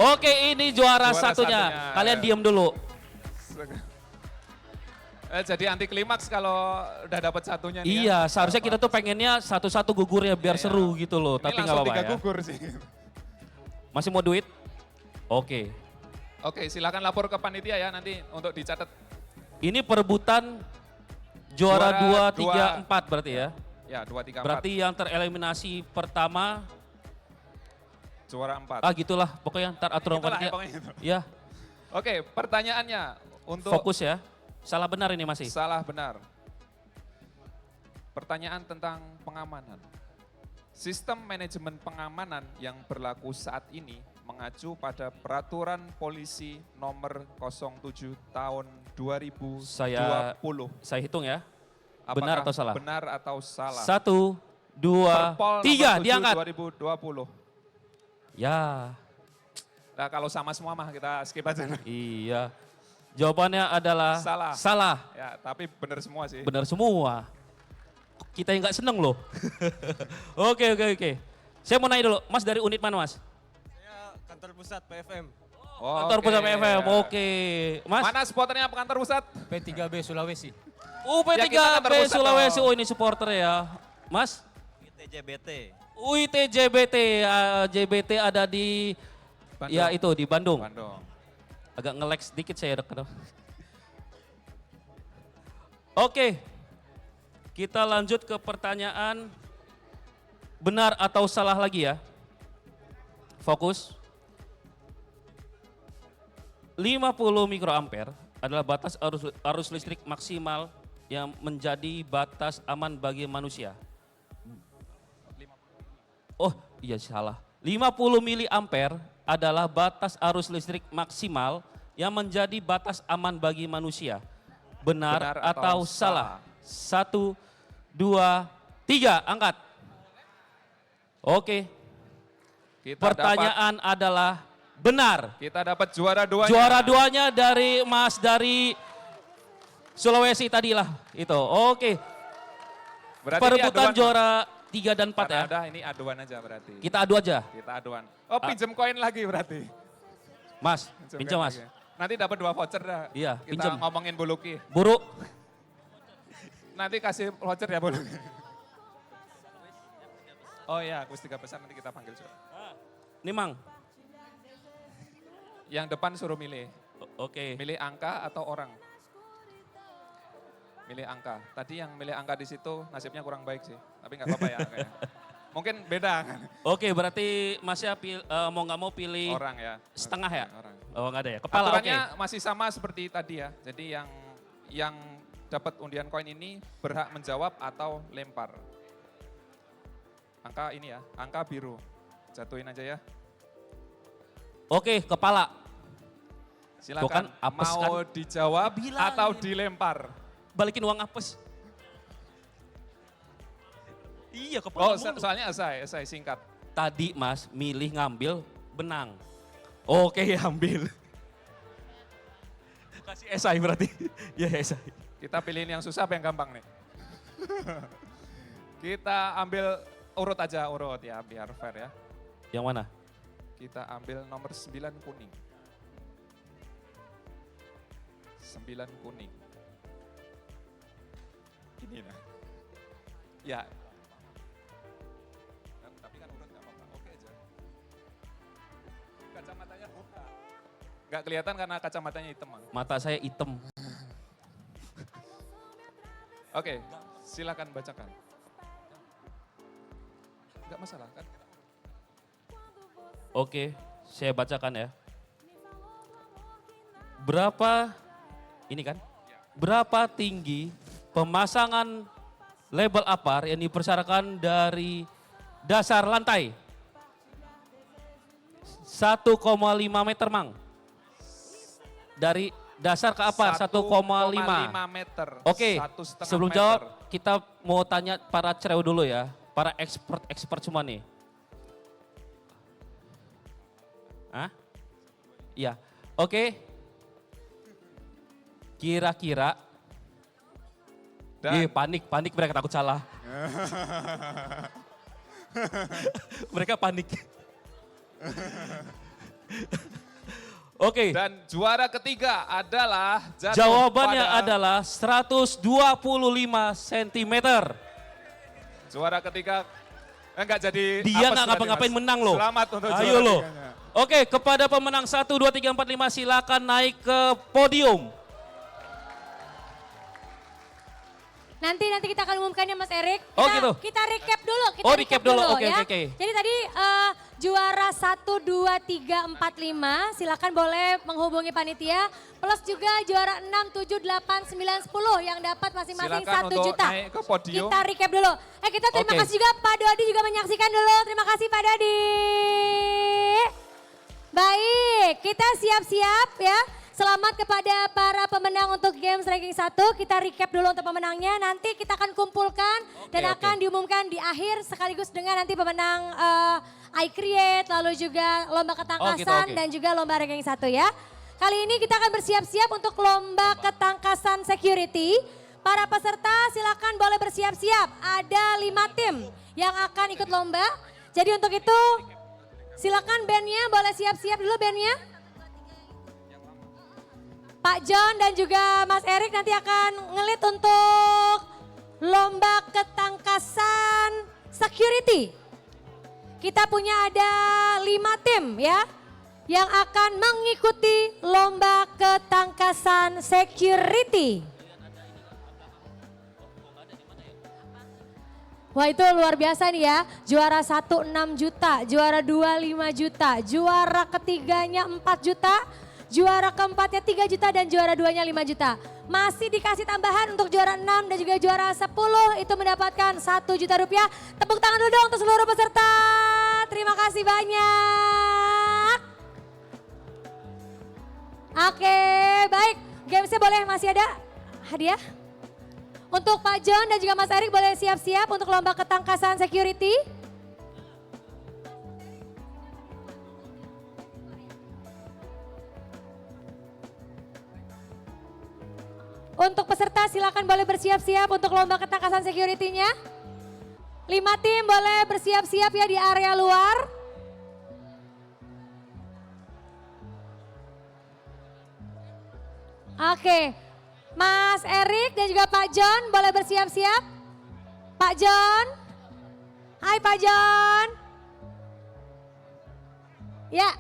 Speaker 3: Oke, ini juara satunya. Kalian diam dulu.
Speaker 2: Jadi anti klimaks kalau udah dapat satunya nih.
Speaker 3: Iya, seharusnya kita tuh pengennya satu-satu gugur ya biar
Speaker 2: Iya.
Speaker 3: seru gitu loh.
Speaker 2: Ini
Speaker 3: Tapi nggak
Speaker 2: langsung
Speaker 3: apa-apa
Speaker 2: 3
Speaker 3: ya.
Speaker 2: gugur sih.
Speaker 3: Masih mau duit? Oke.
Speaker 2: Oke, silakan lapor ke panitia ya nanti untuk dicatat.
Speaker 3: Ini perebutan juara 2, 3, 4 berarti ya.
Speaker 2: Ya, 2, 3, 4.
Speaker 3: Berarti yang tereliminasi pertama,
Speaker 2: Juara 4.
Speaker 3: gitulah pokoknya ntar aturan
Speaker 2: Itulah,
Speaker 3: panitia.
Speaker 2: pokoknya itu.
Speaker 3: Ya,
Speaker 2: Oke, pertanyaannya untuk
Speaker 3: fokus ya. Salah benar ini masih.
Speaker 2: salah benar. Pertanyaan tentang pengamanan. Sistem manajemen pengamanan yang berlaku saat ini mengacu pada Peraturan Polisi Nomor 07 Tahun 2020.
Speaker 3: Saya hitung ya.
Speaker 2: Apakah
Speaker 3: Benar atau salah?
Speaker 2: Benar atau salah?
Speaker 3: 1, 2,
Speaker 2: Perpol
Speaker 3: 3
Speaker 2: nomor 7
Speaker 3: diangkat.
Speaker 2: 2020.
Speaker 3: Ya,
Speaker 2: Nah kalau sama semua mah kita skip aja.
Speaker 3: iya. Jawabannya adalah
Speaker 2: Salah.
Speaker 3: salah.
Speaker 2: Ya, tapi benar semua sih.
Speaker 3: Benar semua. Kita yang nggak seneng loh. Oke. Saya mau nanya dulu, Mas dari unit mana Mas?
Speaker 4: Saya kantor pusat PFM.
Speaker 3: Kantor
Speaker 2: Oke.
Speaker 3: pusat PFM, oke. Mas?
Speaker 2: Mana spoternya kantor pusat?
Speaker 4: P3B Sulawesi.
Speaker 2: Ya, kita kantor
Speaker 3: P3B
Speaker 2: pusat
Speaker 3: Sulawesi,
Speaker 2: dong.
Speaker 3: oh ini supporter ya. Mas?
Speaker 4: ITJBT.
Speaker 3: JBT, JBT ada di,
Speaker 2: Bandung.
Speaker 3: ya itu di Bandung.
Speaker 2: Bandung.
Speaker 3: Agak nge-lag sedikit saya dekat. Oke, kita lanjut ke pertanyaan benar atau salah lagi ya. Fokus. 50 mikroampere adalah batas arus listrik maksimal yang menjadi batas aman bagi manusia. Oh iya salah. 50 miliampere adalah batas arus listrik maksimal yang menjadi batas aman bagi manusia. Benar atau salah? 1, 2, 3, angkat. Oke, pertanyaan adalah benar.
Speaker 2: Kita dapat juara 2.
Speaker 3: Juara 2-nya dari Mas dari Sulawesi tadilah itu. Oke,
Speaker 2: Berarti
Speaker 3: perebutan
Speaker 2: ini aduan,
Speaker 3: juara 3 dan 4
Speaker 2: Karena
Speaker 3: ya.
Speaker 2: ada ini aduan aja berarti.
Speaker 3: Kita adu aja.
Speaker 2: Kita aduan. Oh pinjem koin lagi berarti.
Speaker 3: Mas, pinjam
Speaker 2: koin
Speaker 3: Mas.
Speaker 2: lagi. Nanti dapat 2 voucher dah.
Speaker 3: Iya,
Speaker 2: Kita
Speaker 3: pinjam.
Speaker 2: ngomongin Buluki.
Speaker 3: Buruk.
Speaker 2: Nanti kasih voucher ya Buluki. Oh iya, Gus 3 besar nanti kita panggil juga.
Speaker 3: Nih Mang.
Speaker 2: Yang depan suruh milih.
Speaker 3: Oke.
Speaker 2: Milih angka atau orang? Milih angka. Tadi yang milih angka di situ nasibnya kurang baik sih. Tapi nggak apa-apa ya. Angkanya. Mungkin beda kan.
Speaker 3: Oke, berarti Masnya mau nggak mau pilih
Speaker 2: Orang ya.
Speaker 3: setengah ya?
Speaker 2: Orang.
Speaker 3: Oh nggak ada ya? Kepala, oke.
Speaker 2: Aturannya masih sama seperti tadi ya. Jadi yang dapat undian koin ini berhak menjawab atau lempar. Angka ini ya, angka biru. Jatuhin aja ya.
Speaker 3: Oke, kepala.
Speaker 2: Silakan
Speaker 3: Bukan, apes
Speaker 2: mau
Speaker 3: kan?
Speaker 2: dijawab
Speaker 3: Bilangin.
Speaker 2: atau dilempar.
Speaker 3: Balikin uang apes. Iya, kepala
Speaker 2: Oh,
Speaker 3: mulu.
Speaker 2: soalnya esai singkat.
Speaker 3: Tadi Mas milih ngambil benang. Oke, ambil. Kasih esai berarti. Ya esai.
Speaker 2: Kita pilihin yang susah apa yang gampang nih? Kita ambil urut aja, urut ya biar fair ya.
Speaker 3: Yang mana?
Speaker 2: Kita ambil nomor 9 kuning. 9 kuning. Ini nah. Ya. Tapi kan urut gak apa-apa, oke aja. Kacamatanya buka. Gak kelihatan karena kacamatanya hitam. Mang.
Speaker 3: Mata saya hitam.
Speaker 2: Oke, silakan bacakan. Gak masalah kan?
Speaker 3: Oke, saya bacakan ya. Berapa Ini kan. Berapa tinggi pemasangan label APAR yang dipersyaratkan dari dasar lantai? 1,5 meter, Mang. Dari dasar ke APAR 1,5
Speaker 2: meter.
Speaker 3: Oke,
Speaker 2: 1,5
Speaker 3: sebelum
Speaker 2: meter.
Speaker 3: jawab kita mau tanya para cerewet dulu ya. Para expert semua nih. Hah? Iya, oke. Kira-kira,
Speaker 2: Dan
Speaker 3: panik mereka takut salah. Mereka panik. Oke,
Speaker 2: dan juara ketiga adalah jatuh
Speaker 3: jawabannya
Speaker 2: pada
Speaker 3: adalah 125 cm.
Speaker 2: juara ketiga. Enggak jadi
Speaker 3: Dia
Speaker 2: apes
Speaker 3: nggak
Speaker 2: berarti,
Speaker 3: ngapa-ngapain
Speaker 2: Mas.
Speaker 3: menang loh.
Speaker 2: Selamat untuk
Speaker 3: Ayo
Speaker 2: juara
Speaker 3: loh.
Speaker 2: ketiganya.
Speaker 3: Oke, kepada pemenang 1, 2, 3, 4, 5 silakan naik ke podium.
Speaker 1: Nanti kita akan umumkannya Mas Erik.
Speaker 3: Oh, gitu.
Speaker 1: Kita recap dulu.
Speaker 3: Oh, recap dulu. Oke,
Speaker 1: ya.
Speaker 3: oke.
Speaker 1: Jadi tadi juara 1, 2, 3, 4, 5 silakan boleh menghubungi panitia. Plus juga juara 6, 7, 8, 9, 10 yang dapat masing-masing
Speaker 2: Silakan
Speaker 1: 1
Speaker 2: untuk
Speaker 1: juta.
Speaker 2: naik ke podium.
Speaker 1: Kita recap dulu. Kita terima
Speaker 3: Oke.
Speaker 1: kasih juga Pak Dodi juga menyaksikan dulu. Terima kasih Pak Dodi. Baik, kita siap-siap ya. Selamat kepada para pemenang untuk Games Ranking 1. Kita recap dulu untuk pemenangnya. Nanti kita akan kumpulkan dan
Speaker 3: oke.
Speaker 1: akan diumumkan di akhir sekaligus dengan nanti pemenang I Create, lalu juga lomba ketangkasan
Speaker 3: oke.
Speaker 1: dan juga lomba ranking 1 ya. Kali ini kita akan bersiap-siap untuk lomba ketangkasan security. Para peserta silakan boleh bersiap-siap. Ada 5 tim yang akan ikut lomba. Jadi untuk itu silakan bandnya boleh siap-siap dulu bandnya. Pak John dan juga Mas Erik nanti akan ngelit untuk lomba ketangkasan security. Kita punya ada 5 tim ya yang akan mengikuti lomba ketangkasan security. Wah itu luar biasa nih ya, juara 1 6 juta, juara 2 5 juta, juara ketiganya 4 juta, juara keempatnya 3 juta dan juara 2-nya 5 juta. Masih dikasih tambahan untuk juara 6 dan juga juara 10 itu mendapatkan 1 juta rupiah. Tepuk tangan dulu dong untuk seluruh peserta. Terima kasih banyak. Oke baik, gamesnya boleh masih ada hadiah? Untuk Pak John dan juga Mas Erik boleh siap-siap untuk lomba ketangkasan security. Untuk peserta silakan boleh bersiap-siap untuk lomba ketangkasan security-nya. 5 tim boleh bersiap-siap ya di area luar. Oke, Mas Erik dan juga Pak John boleh bersiap-siap. Pak John, hai Pak John. Ya,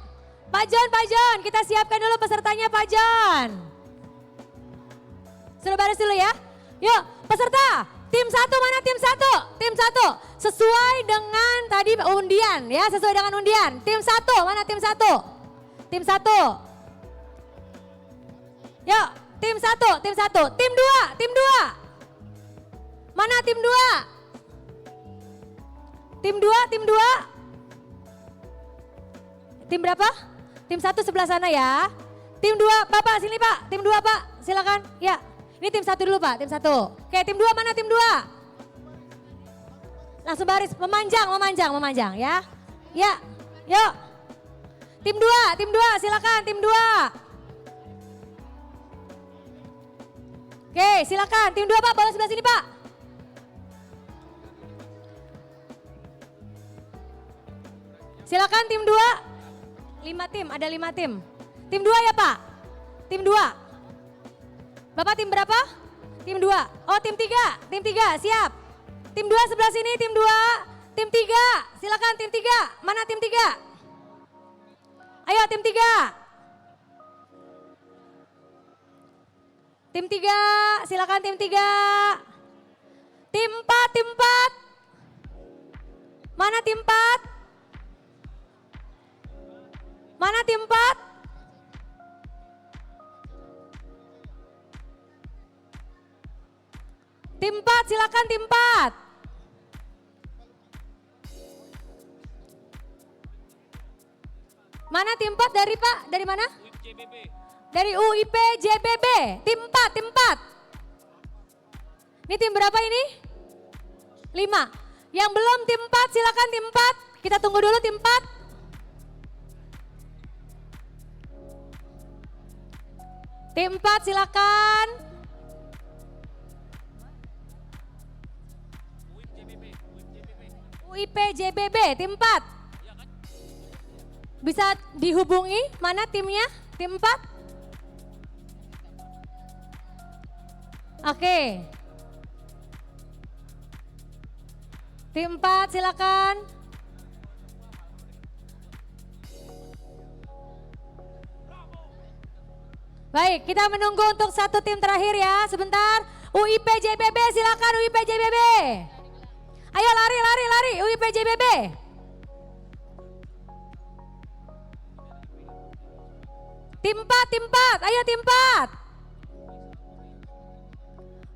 Speaker 1: Pak John, kita siapkan dulu pesertanya Pak John. Sudah baris dulu ya. Yuk peserta, tim 1 mana tim 1? Tim 1 sesuai dengan tadi undian ya, sesuai dengan undian. Tim 1 mana tim 1? Tim 1. Yuk tim 1, tim 1. Tim 2, tim 2. Mana tim 2? Tim 2, tim 2. Tim berapa? Tim 1 sebelah sana ya. Tim 2, Bapak sini Pak. Tim 2 Pak, silakan. Ya. Ini tim 1 dulu Pak, tim 1. Oke, tim 2 mana tim 2? Langsung baris, memanjang ya. Ya, yuk. Tim 2 silakan tim 2. Oke, silakan tim 2 Pak, boleh sebelah sini Pak. Silakan tim 2. 5 tim, ada 5 tim. Tim 2 ya Pak? Tim 2. Bapak tim berapa? Tim 2. Oh tim 3, tim 3 siap. Tim 2 sebelah sini, tim 2. Tim 3, silakan tim 3. Mana tim 3? Ayo tim 3. Tim 3, silakan tim 3. Tim 4, tim 4. Mana tim 4? Mana tim 4? Tim 4 silakan tim 4. Mana tim 4 dari Pak? Dari mana? Dari UIP JBB. Tim 4, tim 4. Ini tim berapa ini? 5. Yang belum tim 4 silakan tim 4. Kita tunggu dulu tim 4. Tim 4 silakan. UIP JBB tim 4. Bisa dihubungi mana timnya? Tim 4? Oke. Tim 4 silakan. Baik, kita menunggu untuk satu tim terakhir ya, sebentar. UIP JBB silakan UIP JBB. Ayo lari UIP JBB. Tim 4, ayo tim 4.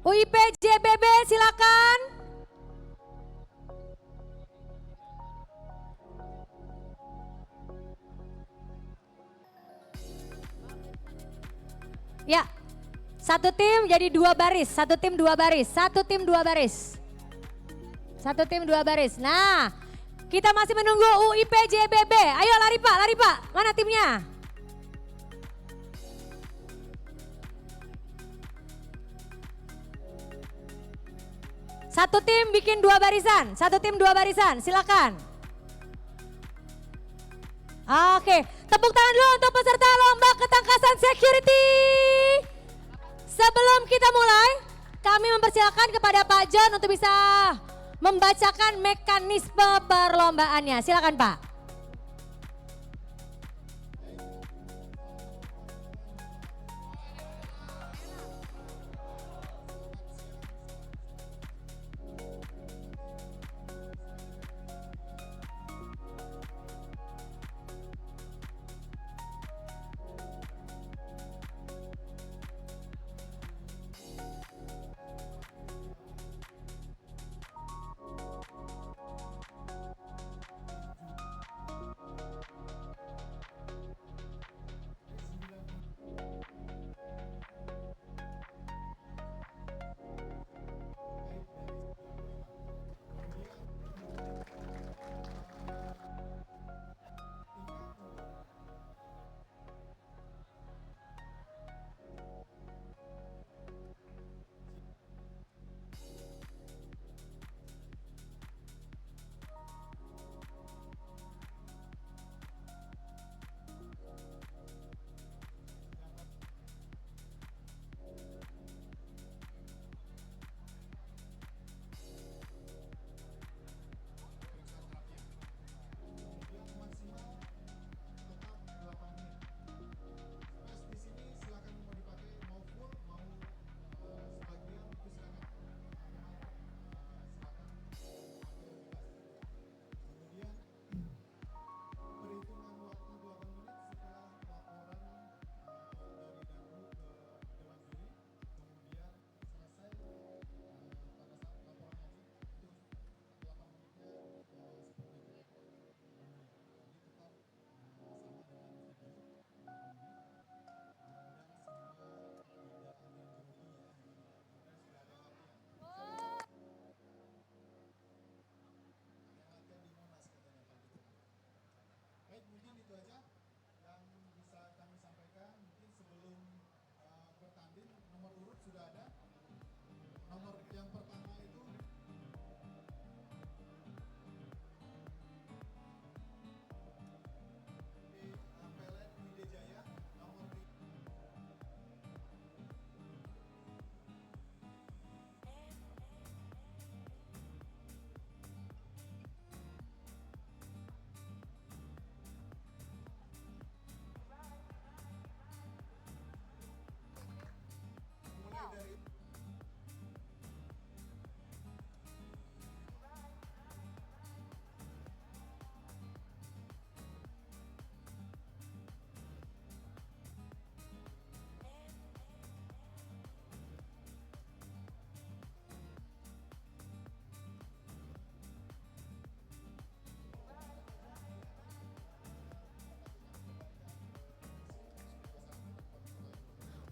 Speaker 1: UIP JBB silakan. Ya, satu tim jadi 2 baris, satu tim 2 baris, satu tim 2 baris. Satu tim 2 baris. Nah, kita masih menunggu UIP JBB. Ayo lari Pak, mana timnya? Satu tim bikin 2 barisan, satu tim 2 barisan, silakan. Oke, tepuk tangan dulu untuk peserta lomba ketangkasan security. Sebelum kita mulai, kami mempersilakan kepada Pak John untuk bisa membacakan mekanisme perlombaannya. Silakan Pak.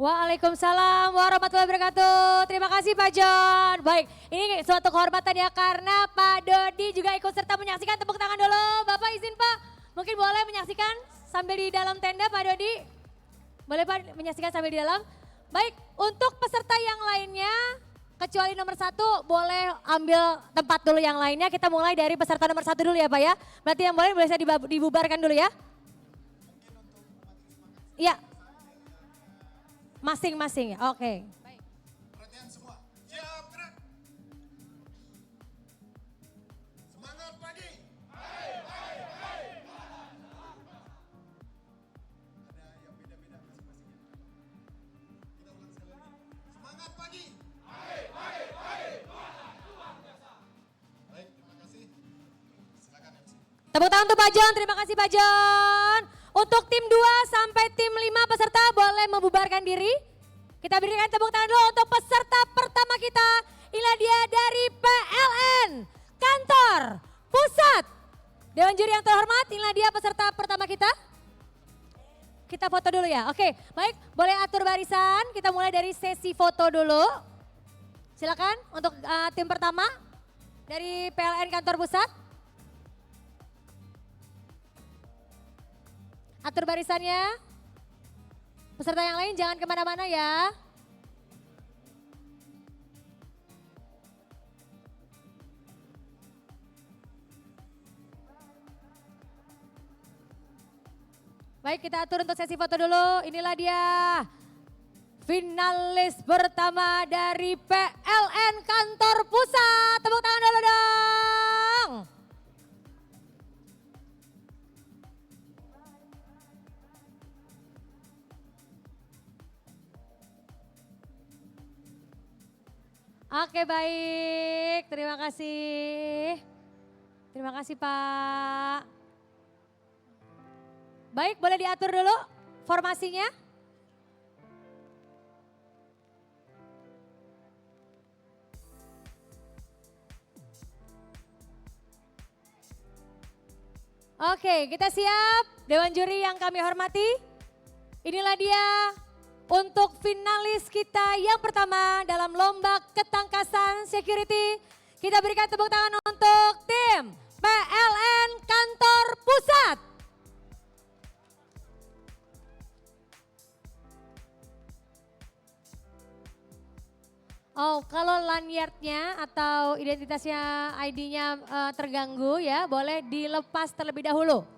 Speaker 1: Waalaikumsalam warahmatullahi wabarakatuh. Terima kasih Pak John. Baik, ini suatu kehormatan ya karena Pak Dodi juga ikut serta menyaksikan. Tepuk tangan dulu. Bapak izin Pak, mungkin boleh menyaksikan sambil di dalam tenda Pak Dodi. Boleh Pak menyaksikan sambil di dalam. Baik, untuk peserta yang lainnya, kecuali nomor 1 boleh ambil tempat dulu yang lainnya. Kita mulai dari peserta nomor 1 dulu ya Pak ya. Berarti yang boleh saya dibubarkan dulu ya. Iya. Masing-masing ya, oke.
Speaker 5: Perhatian semua, siap gerak. Semangat pagi. Ada yang beda-beda masing-masing. Kita ulang sekali lagi. Semangat pagi. Baik, terima kasih. Silakan MC.
Speaker 1: Tepuk tangan untuk Pak John, terima kasih Pak John. Untuk tim 2 sampai tim 5 peserta boleh membubarkan diri. Kita berikan tepuk tangan dulu untuk peserta pertama kita. Inilah dia dari PLN Kantor Pusat. Dewan juri yang terhormat, inilah dia peserta pertama kita. Kita foto dulu ya, oke. Baik, boleh atur barisan. Kita mulai dari sesi foto dulu. Silakan untuk tim pertama dari PLN Kantor Pusat. Atur barisannya. Peserta yang lain jangan kemana-mana ya. Baik, kita atur untuk sesi foto dulu. Inilah dia finalis pertama dari PLN Kantor Pusat. Tepuk tangan dulu dong. Oke baik, terima kasih. Terima kasih Pak. Baik, boleh diatur dulu formasinya. Oke, kita siap. Dewan juri yang kami hormati. Inilah dia untuk finalis kita yang pertama dalam lomba ketangkasan security. Kita berikan tepuk tangan untuk tim PLN Kantor Pusat. Oh, kalau lanyardnya atau identitasnya ID-nya terganggu ya, boleh dilepas terlebih dahulu.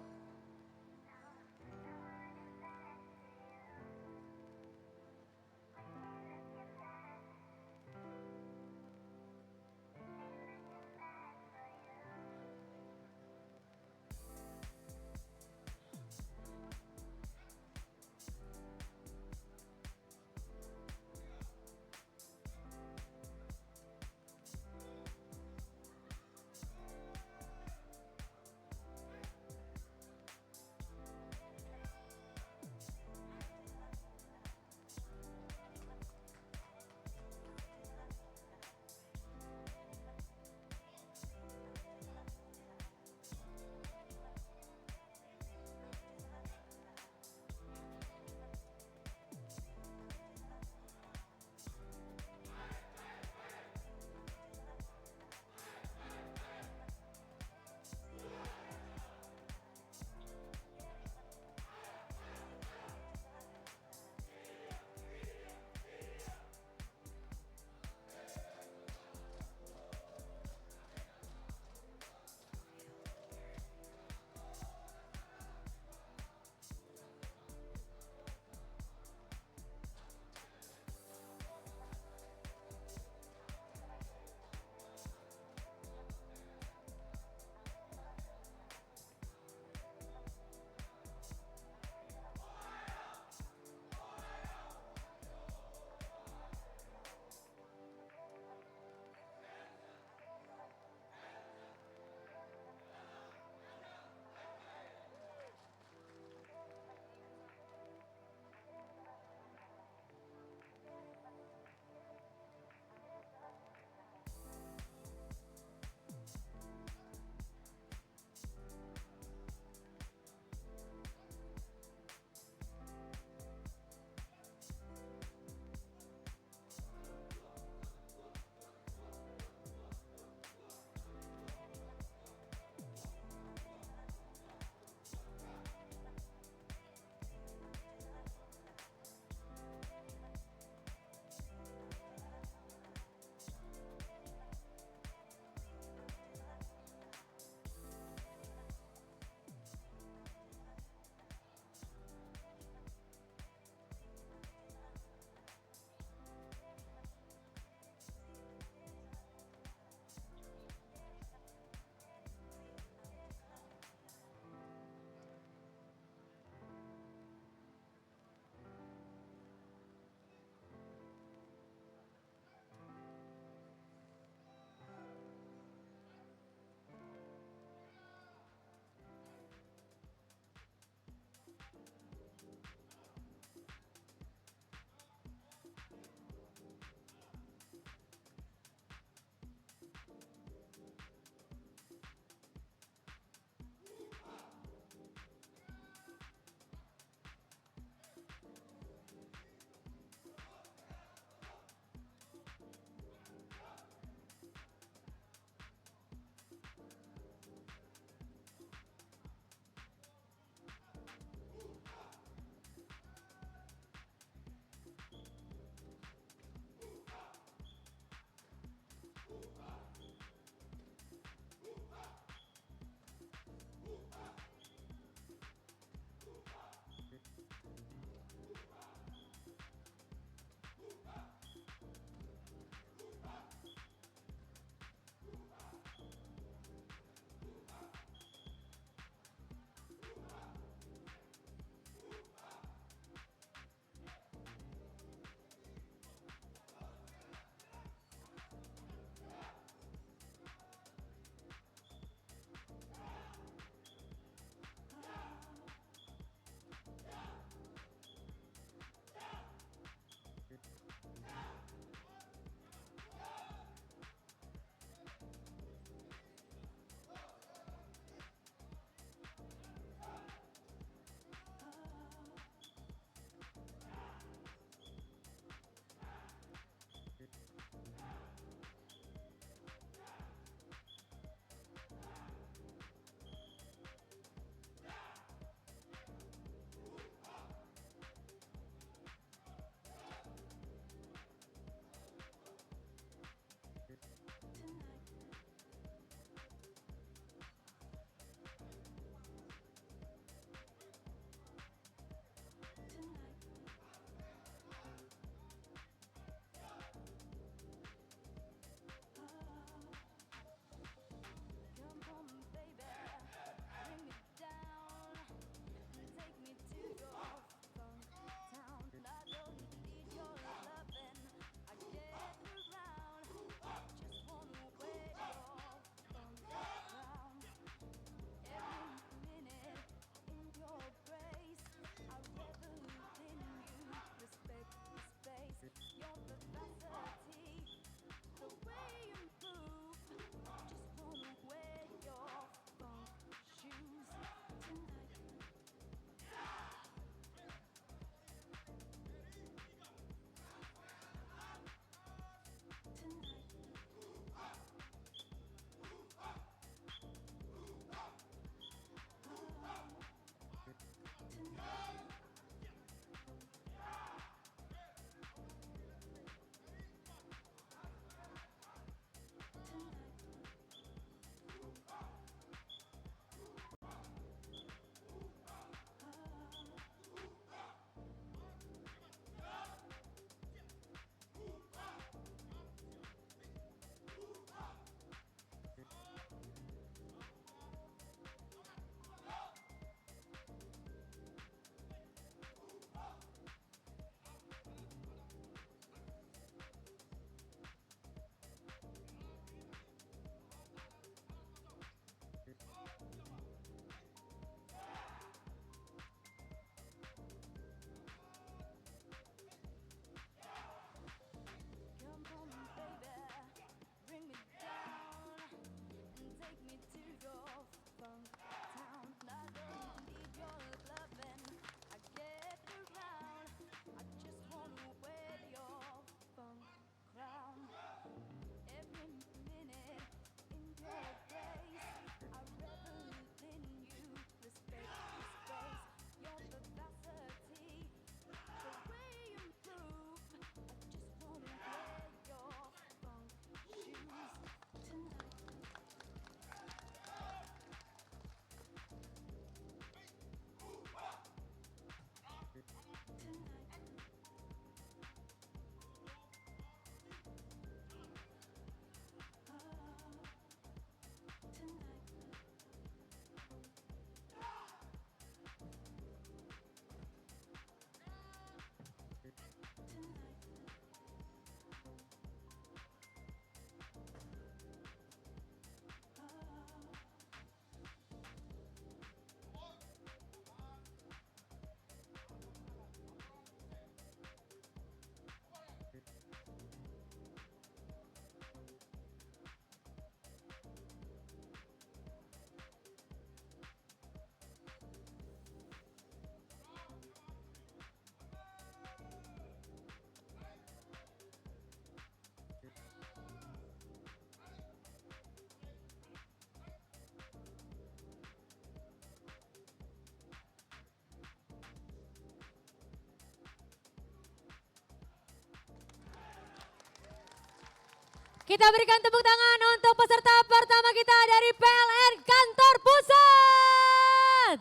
Speaker 1: Kita berikan tepuk tangan untuk peserta pertama kita dari PLN Kantor Pusat.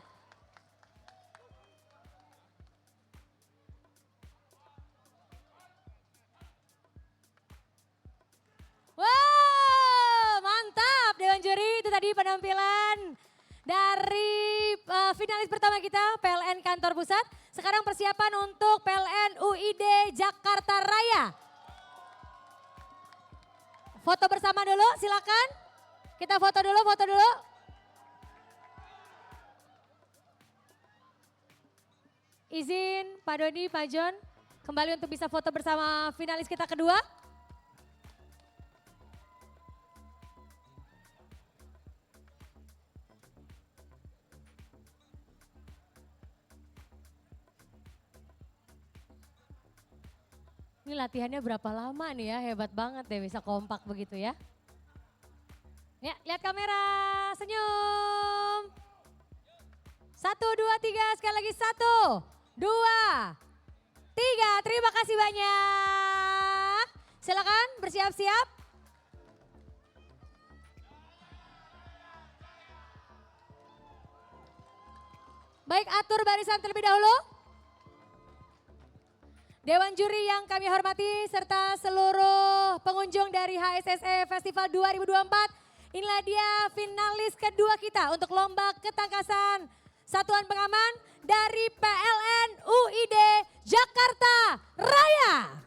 Speaker 1: Wow, mantap Dewan Juri. Itu tadi penampilan dari finalis pertama kita PLN Kantor Pusat. Sekarang persiapan untuk PLN UID Jakarta Raya. Foto bersama dulu, silakan. Kita foto dulu, foto dulu. Izin Pak Doni, Pak John, kembali untuk bisa foto bersama finalis kita kedua. Ini latihannya berapa lama nih ya, hebat banget deh bisa kompak begitu ya. Ya, lihat kamera, senyum. 1, 2, 3, sekali lagi 1, 2, 3. Terima kasih banyak. Silakan bersiap-siap. Baik, atur barisan terlebih dahulu. Dewan Juri yang kami hormati serta seluruh pengunjung dari HSSE Festival 2024. Inilah dia finalis kedua kita untuk lomba ketangkasan Satuan Pengaman dari PLN UID Jakarta Raya.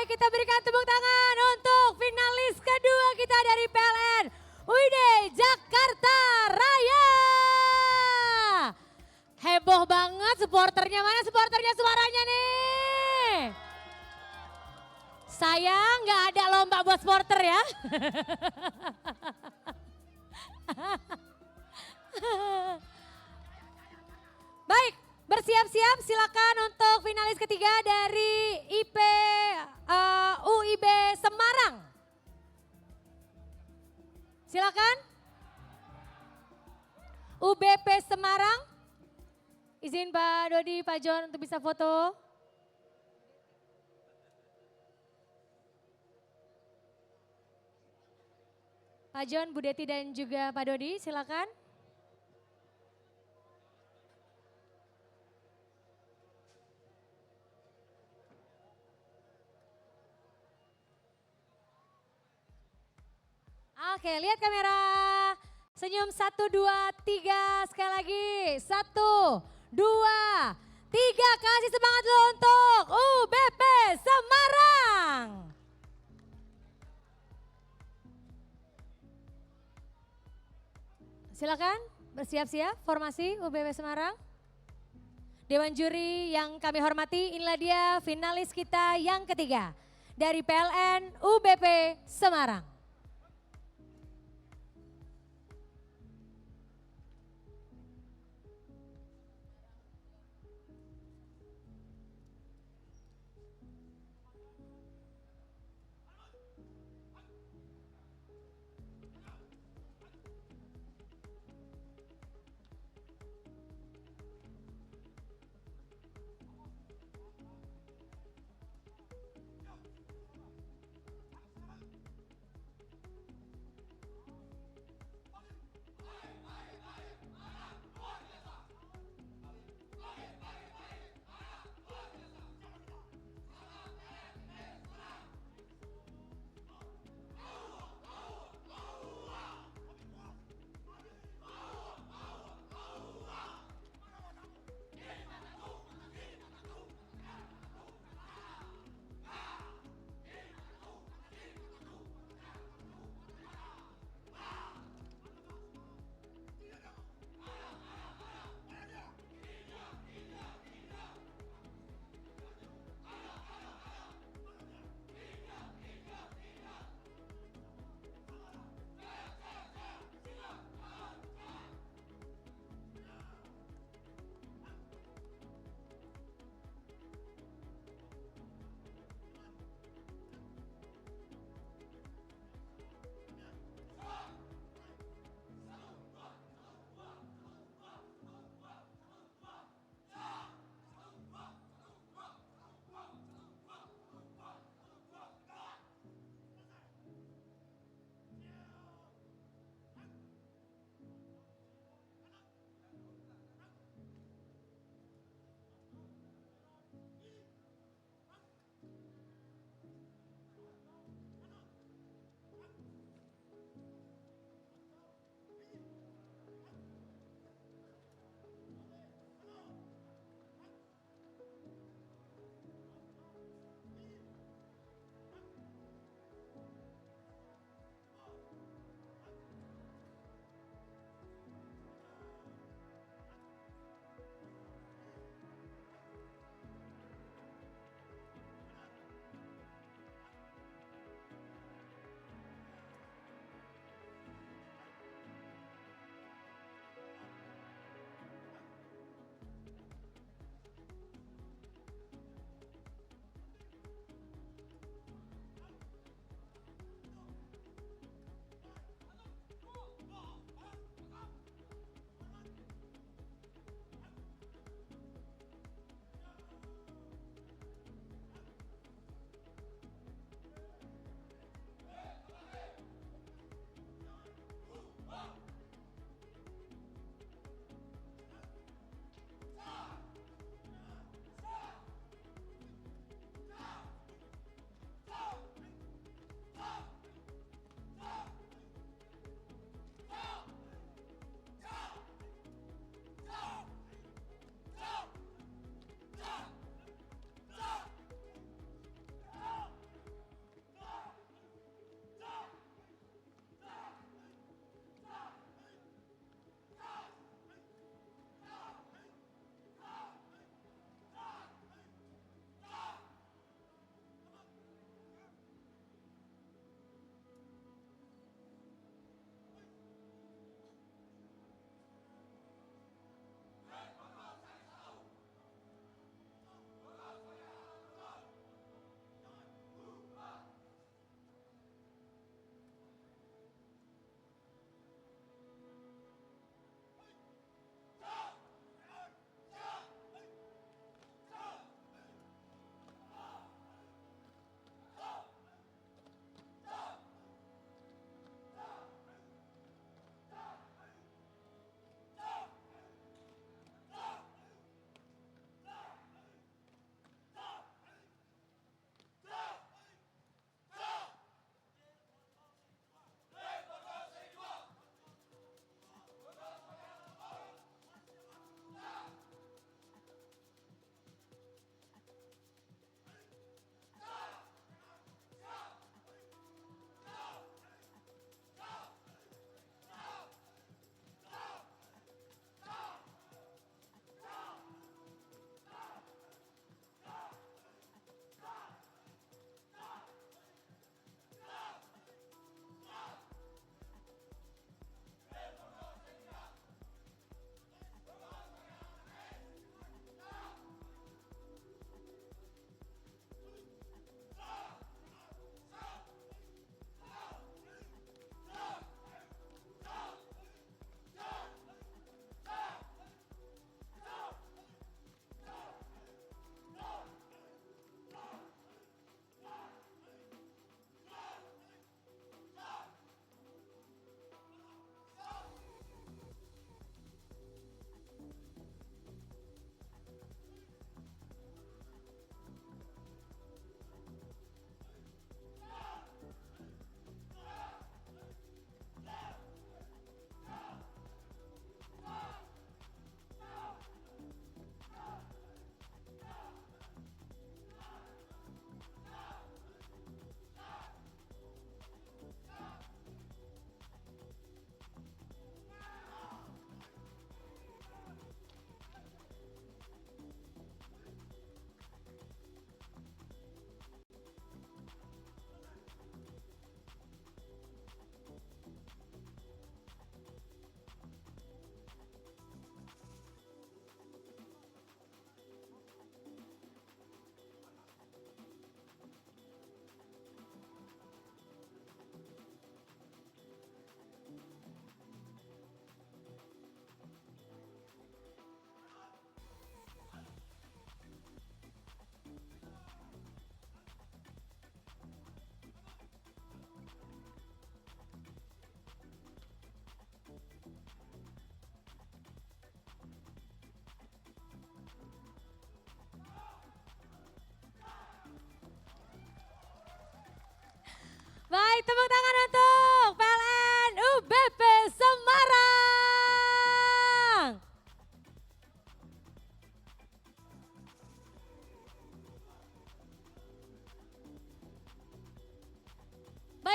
Speaker 1: kita berikan tepuk tangan untuk finalis kedua kita dari PLN UID Jakarta Raya. Heboh banget supporternya, mana supporternya suaranya nih? Sayang nggak ada lomba buat supporter ya. Baik, bersiap-siap silakan untuk finalis ketiga dari UIB Semarang. Silakan. UBP Semarang. Izin Pak Dodi, Pak John untuk bisa foto. Pak John, Bu Deti dan juga Pak Dodi silakan. Oke, lihat kamera. Senyum 1, 2, 3 sekali lagi. 1, 2, 3. Kasih semangat dulu untuk UBP Semarang. Silakan bersiap-siap formasi UBP Semarang. Dewan juri yang kami hormati, inilah dia finalis kita yang ketiga dari PLN UBP Semarang.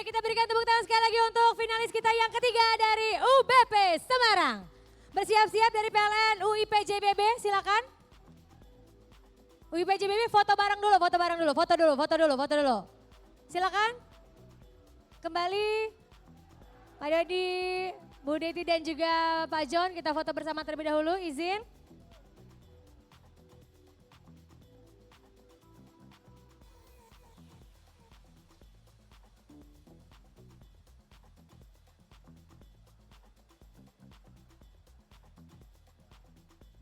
Speaker 1: Baik, kita berikan tepuk tangan sekali lagi untuk finalis kita yang ketiga dari UBP Semarang. Bersiap-siap dari PLN UIP JBB, silakan. UIP JBB foto bareng dulu, foto dulu. Silakan. Kembali Pak Dodi, Bu Deti dan juga Pak John, kita foto bersama terlebih dahulu, izin.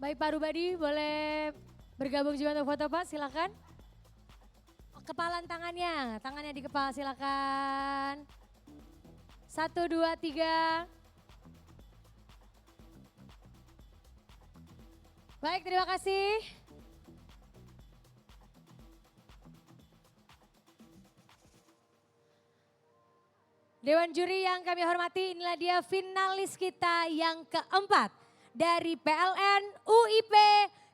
Speaker 1: Baik Pak Rubadi, boleh bergabung juga untuk foto Pak, silakan. Kepalan tangannya di kepala silakan. 1, 2, 3. Baik, terima kasih. Dewan juri yang kami hormati, inilah dia finalis kita yang keempat dari PLN UIP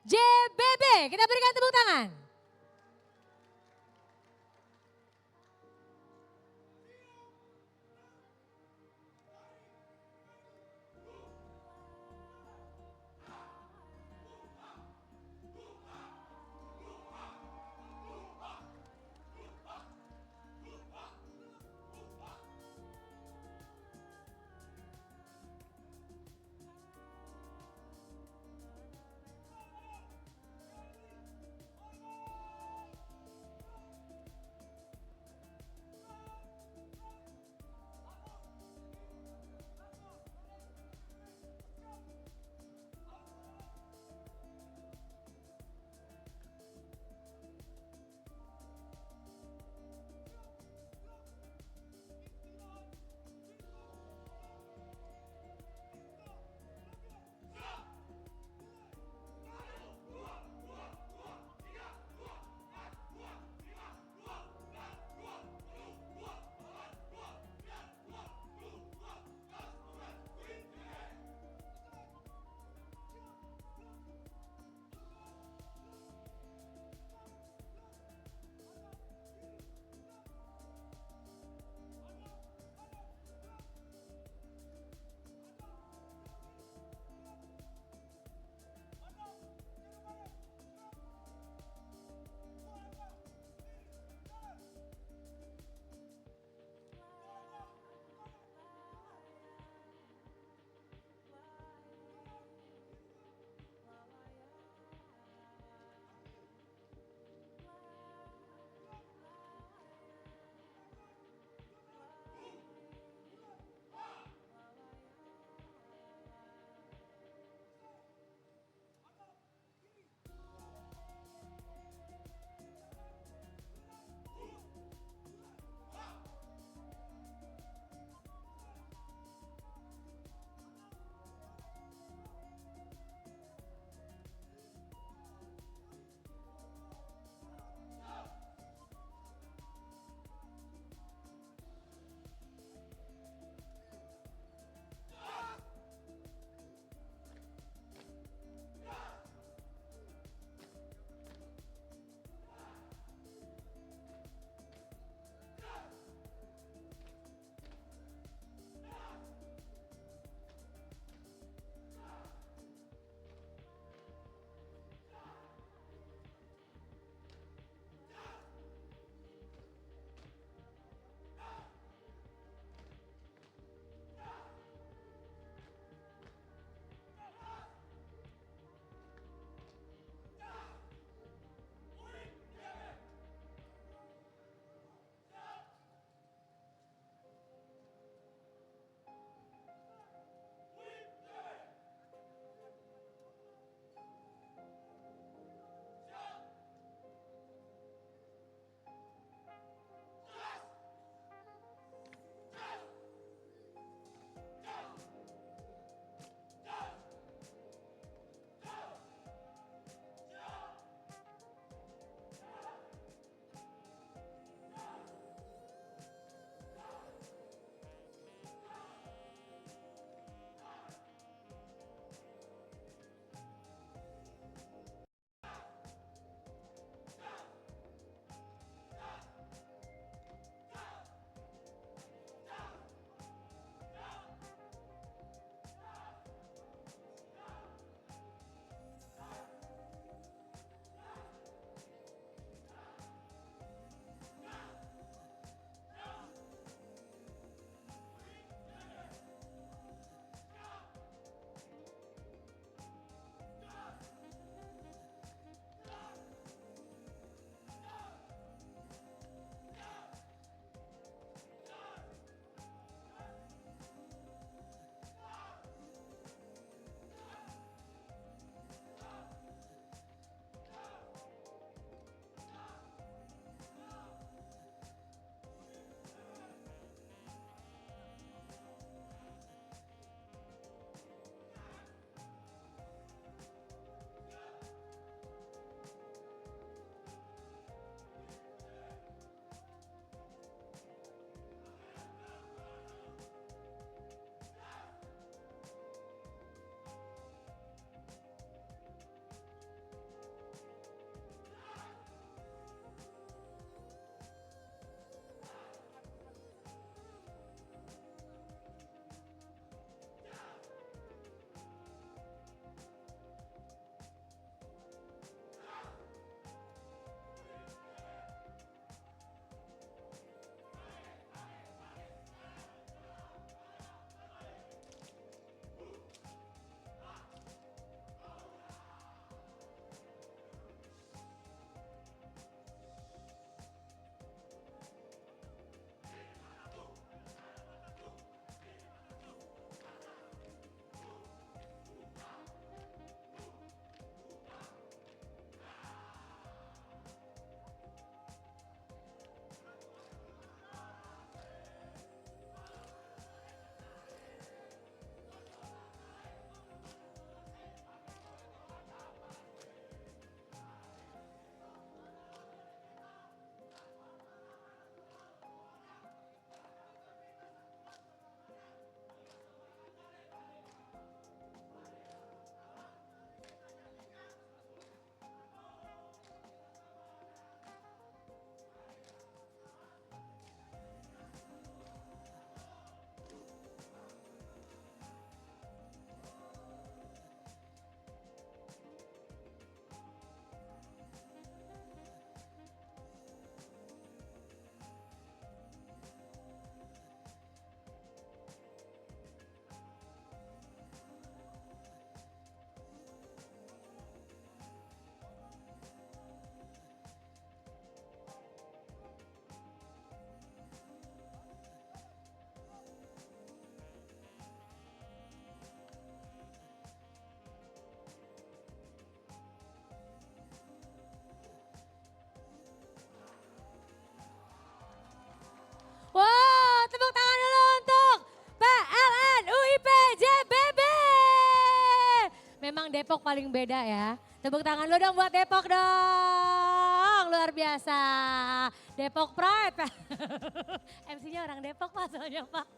Speaker 1: JBB. Kita berikan tepuk tangan. Memang Depok paling beda ya. Tepuk tangan lu dong buat Depok dong. Luar biasa. Depok Pride. Pak. MC-nya orang Depok Pak soalnya Pak.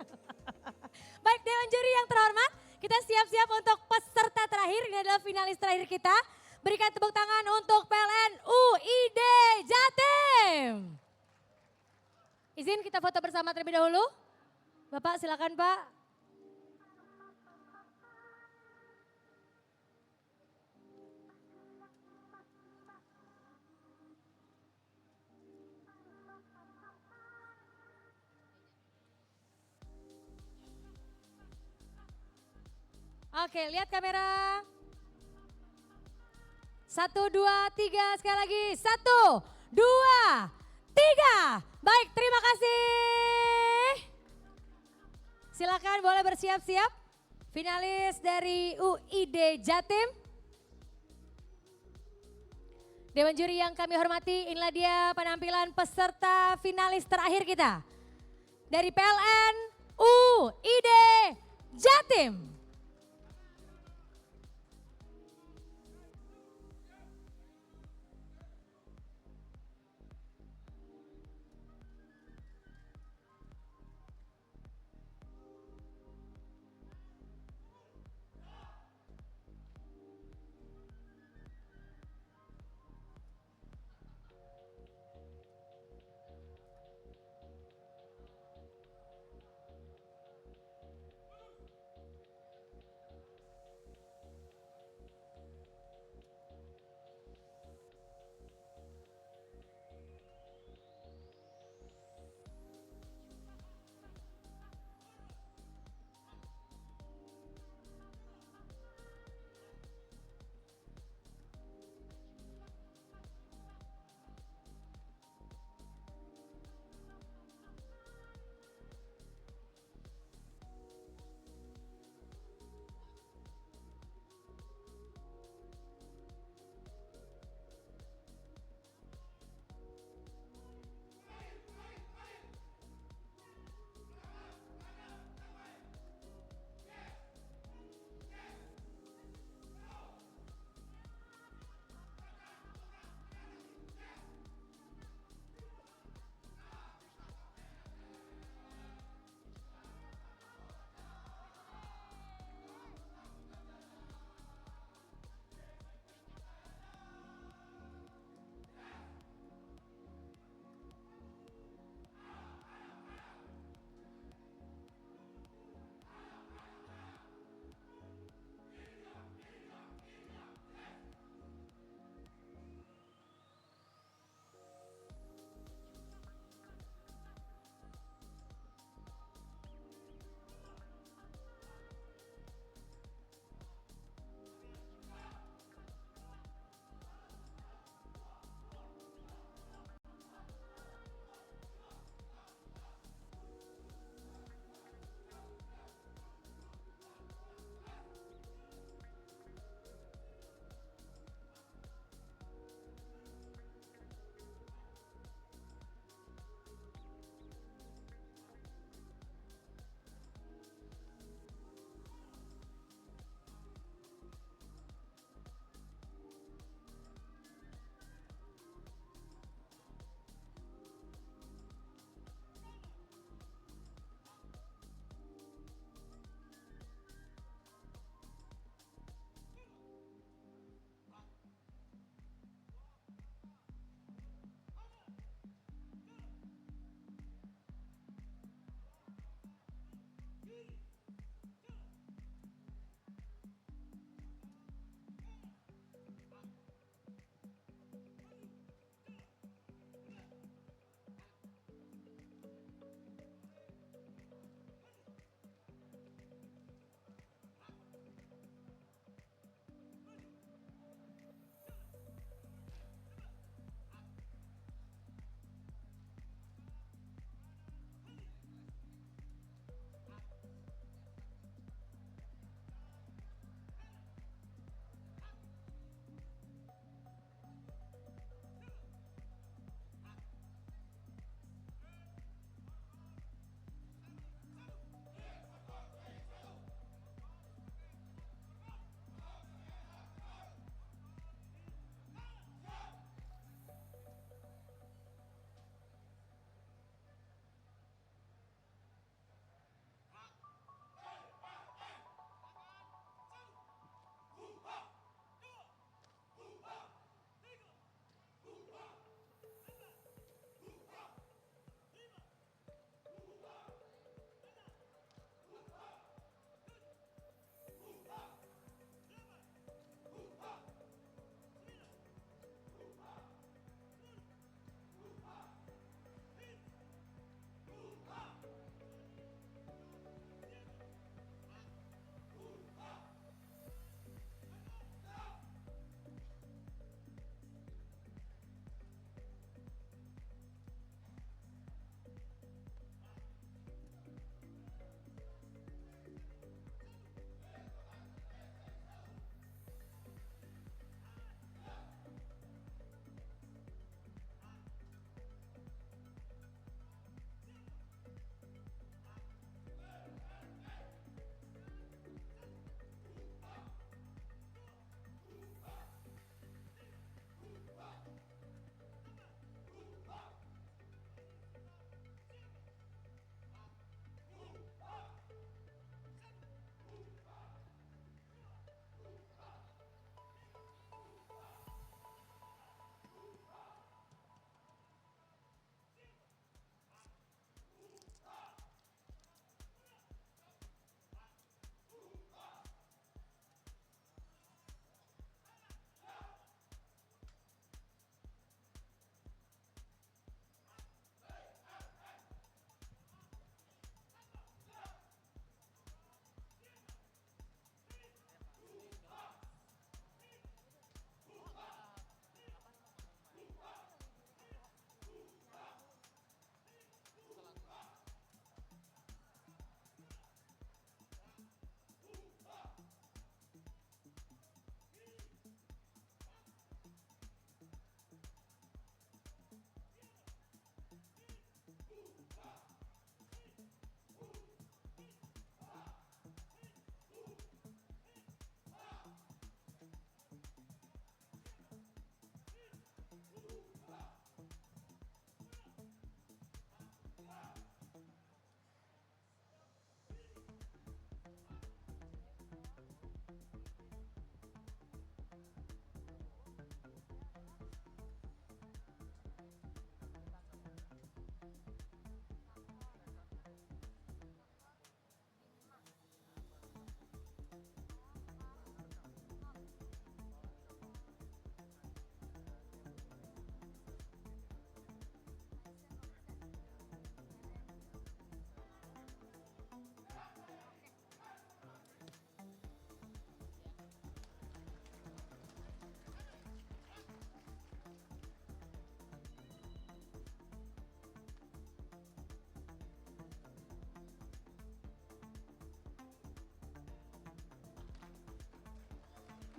Speaker 1: Baik Dewan Juri yang terhormat. Kita siap-siap untuk peserta terakhir. Ini adalah finalis terakhir kita. Berikan tepuk tangan untuk PLN UID Jatim. Izin kita foto bersama terlebih dahulu. Bapak silakan Pak. Oke, lihat kamera. 1, 2, 3, sekali lagi. 1, 2, 3. Baik, terima kasih. Silakan boleh bersiap-siap. Finalis dari UID Jatim. Dewan juri yang kami hormati, inilah dia penampilan peserta finalis terakhir kita. Dari PLN UID Jatim.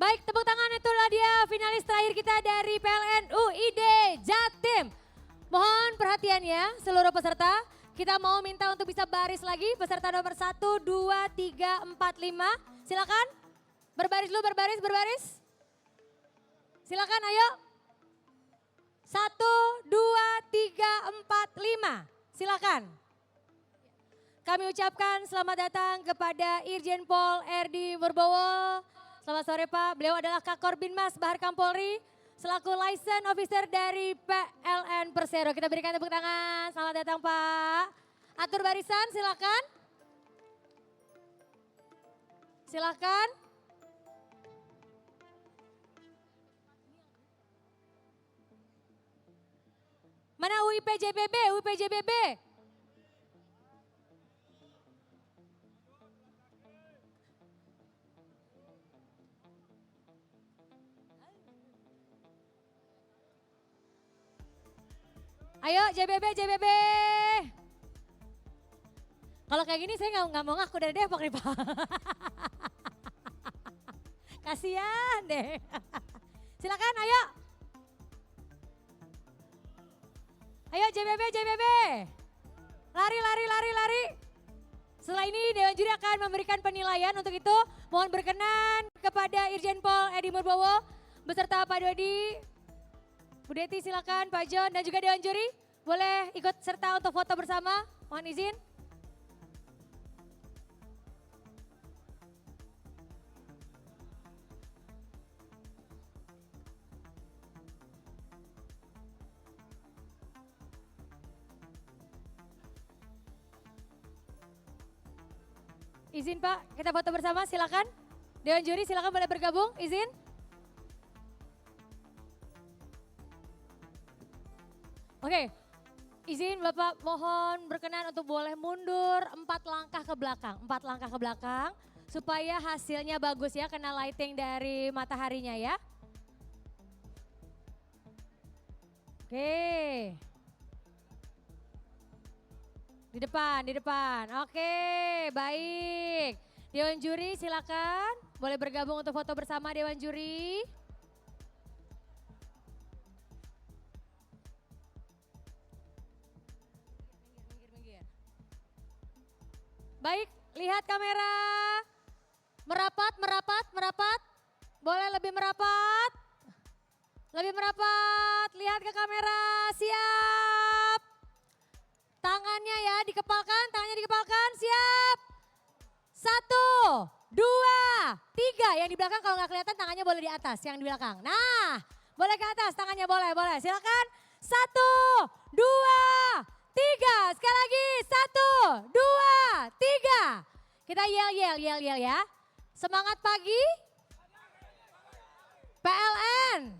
Speaker 1: Baik, tepuk tangan, itulah dia finalis terakhir kita dari PLN UID Jatim. Mohon perhatiannya seluruh peserta. Kita mau minta untuk bisa baris lagi peserta nomor 1, 2, 3, 4, 5. Silakan. Berbaris dulu, berbaris. Silakan ayo. 1, 2, 3, 4, 5. Silakan. Kami ucapkan selamat datang kepada Irjen Pol RD Murbowo. Selamat sore Pak, beliau adalah Kakor Binmas Bahar Kampolri selaku license officer dari PLN Persero. Kita berikan tepuk tangan, selamat datang Pak. Atur barisan silakan. Silakan. Mana UIPJBB, UIPJBB? Ayo JBB, JBB. Kalau kayak gini saya nggak mau ngaku dari Depok nih Pak. Kasian deh. Silakan ayo. Ayo JBB, JBB. Lari. Setelah ini Dewan Juri akan memberikan penilaian. Untuk itu mohon berkenan kepada Irjen Pol Edi Murbowo beserta Pak Dodi. Bu Deti silakan, Pak John dan juga Dewan Juri boleh ikut serta untuk foto bersama, mohon izin. Izin Pak, kita foto bersama silakan. Dewan Juri silakan boleh bergabung, izin. Oke, izin Bapak mohon berkenan untuk boleh mundur 4 langkah ke belakang. 4 langkah ke belakang supaya hasilnya bagus ya, kena lighting dari mataharinya ya. Oke. Di depan. Oke, baik. Dewan Juri silakan boleh bergabung untuk foto bersama Dewan Juri. Baik, lihat kamera. Merapat. Boleh lebih merapat. Lihat ke kamera, siap. Tangannya ya dikepalkan, siap. 1, 2, 3. Yang di belakang kalau nggak kelihatan tangannya boleh di atas, yang di belakang. Nah, boleh ke atas, tangannya boleh. Silakan. 1, 2, 3. Sekali lagi, 1, 2, 3. Kita yel ya. Semangat pagi. PLN.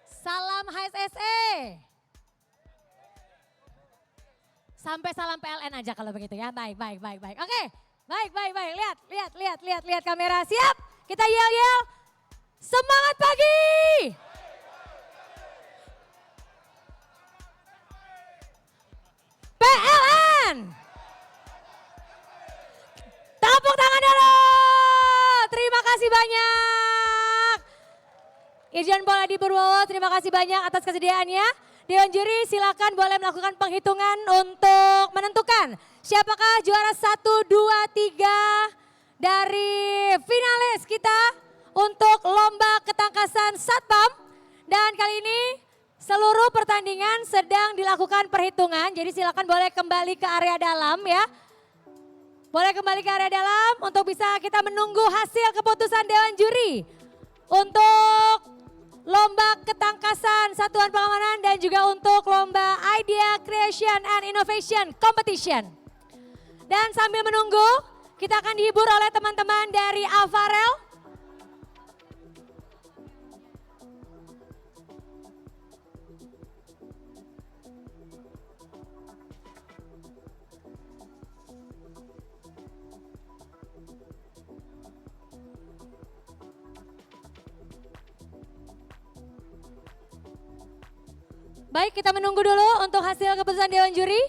Speaker 1: Salam HSSE. Sampai salam PLN aja kalau begitu ya. Baik. Oke. Baik. Lihat kamera. Siap? Kita yel. Semangat pagi. PLN. Tepuk tangan dulu. Terima kasih banyak. Irjen Pol Edi Murbowo, terima kasih banyak atas kesediaannya. Dewan Juri silakan boleh melakukan penghitungan untuk menentukan siapakah juara 1, 2, 3 dari finalis kita untuk lomba ketangkasan Satpam. Dan kali ini seluruh pertandingan sedang dilakukan perhitungan, jadi silakan boleh kembali ke area dalam ya. Boleh kembali ke area dalam untuk bisa kita menunggu hasil keputusan Dewan Juri untuk lomba ketangkasan Satuan Pengamanan dan juga untuk lomba Idea Creation and Innovation Competition. Dan sambil menunggu, kita akan dihibur oleh teman-teman dari Avarel. Baik, kita menunggu dulu untuk hasil keputusan Dewan Juri.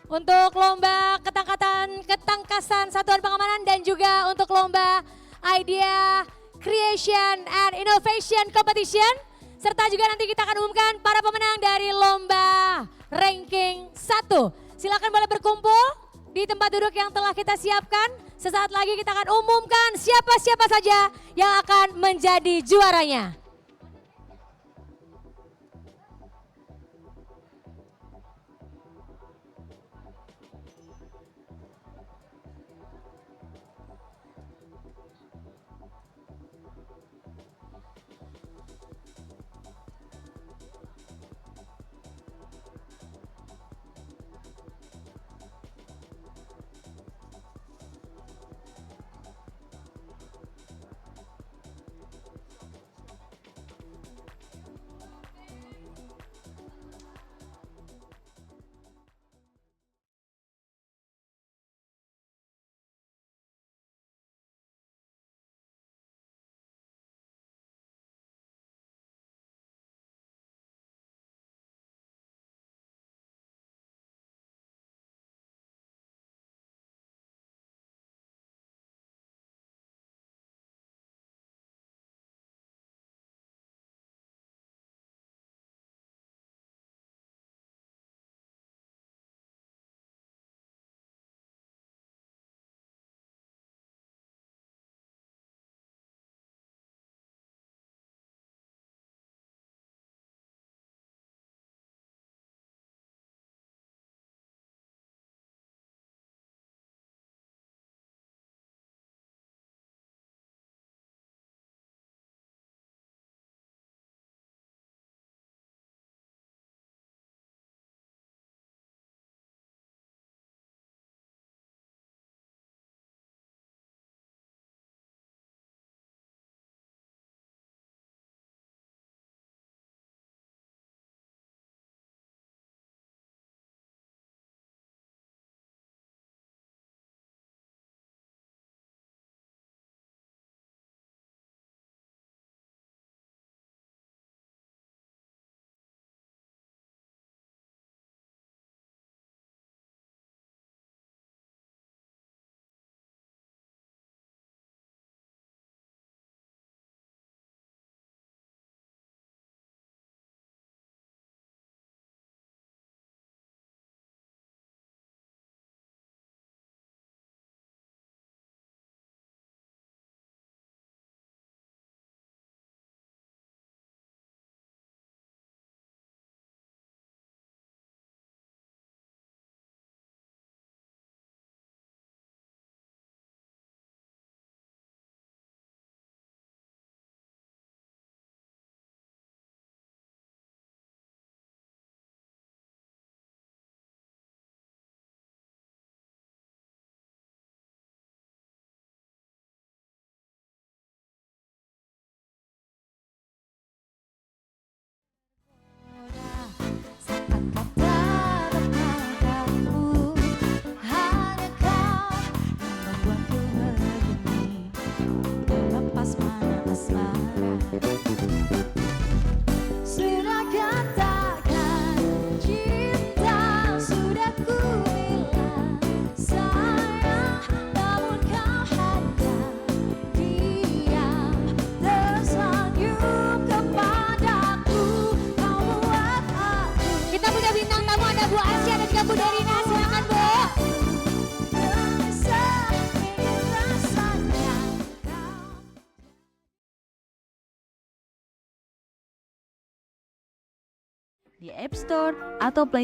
Speaker 1: Untuk lomba ketangkasan Satuan Pengamanan dan juga untuk lomba Idea Creation and Innovation Competition. Serta juga nanti kita akan umumkan para pemenang dari lomba ranking 1. Silakan boleh berkumpul di tempat duduk yang telah kita siapkan. Sesaat lagi kita akan umumkan siapa-siapa saja yang akan menjadi juaranya.
Speaker 6: di App Store atau Play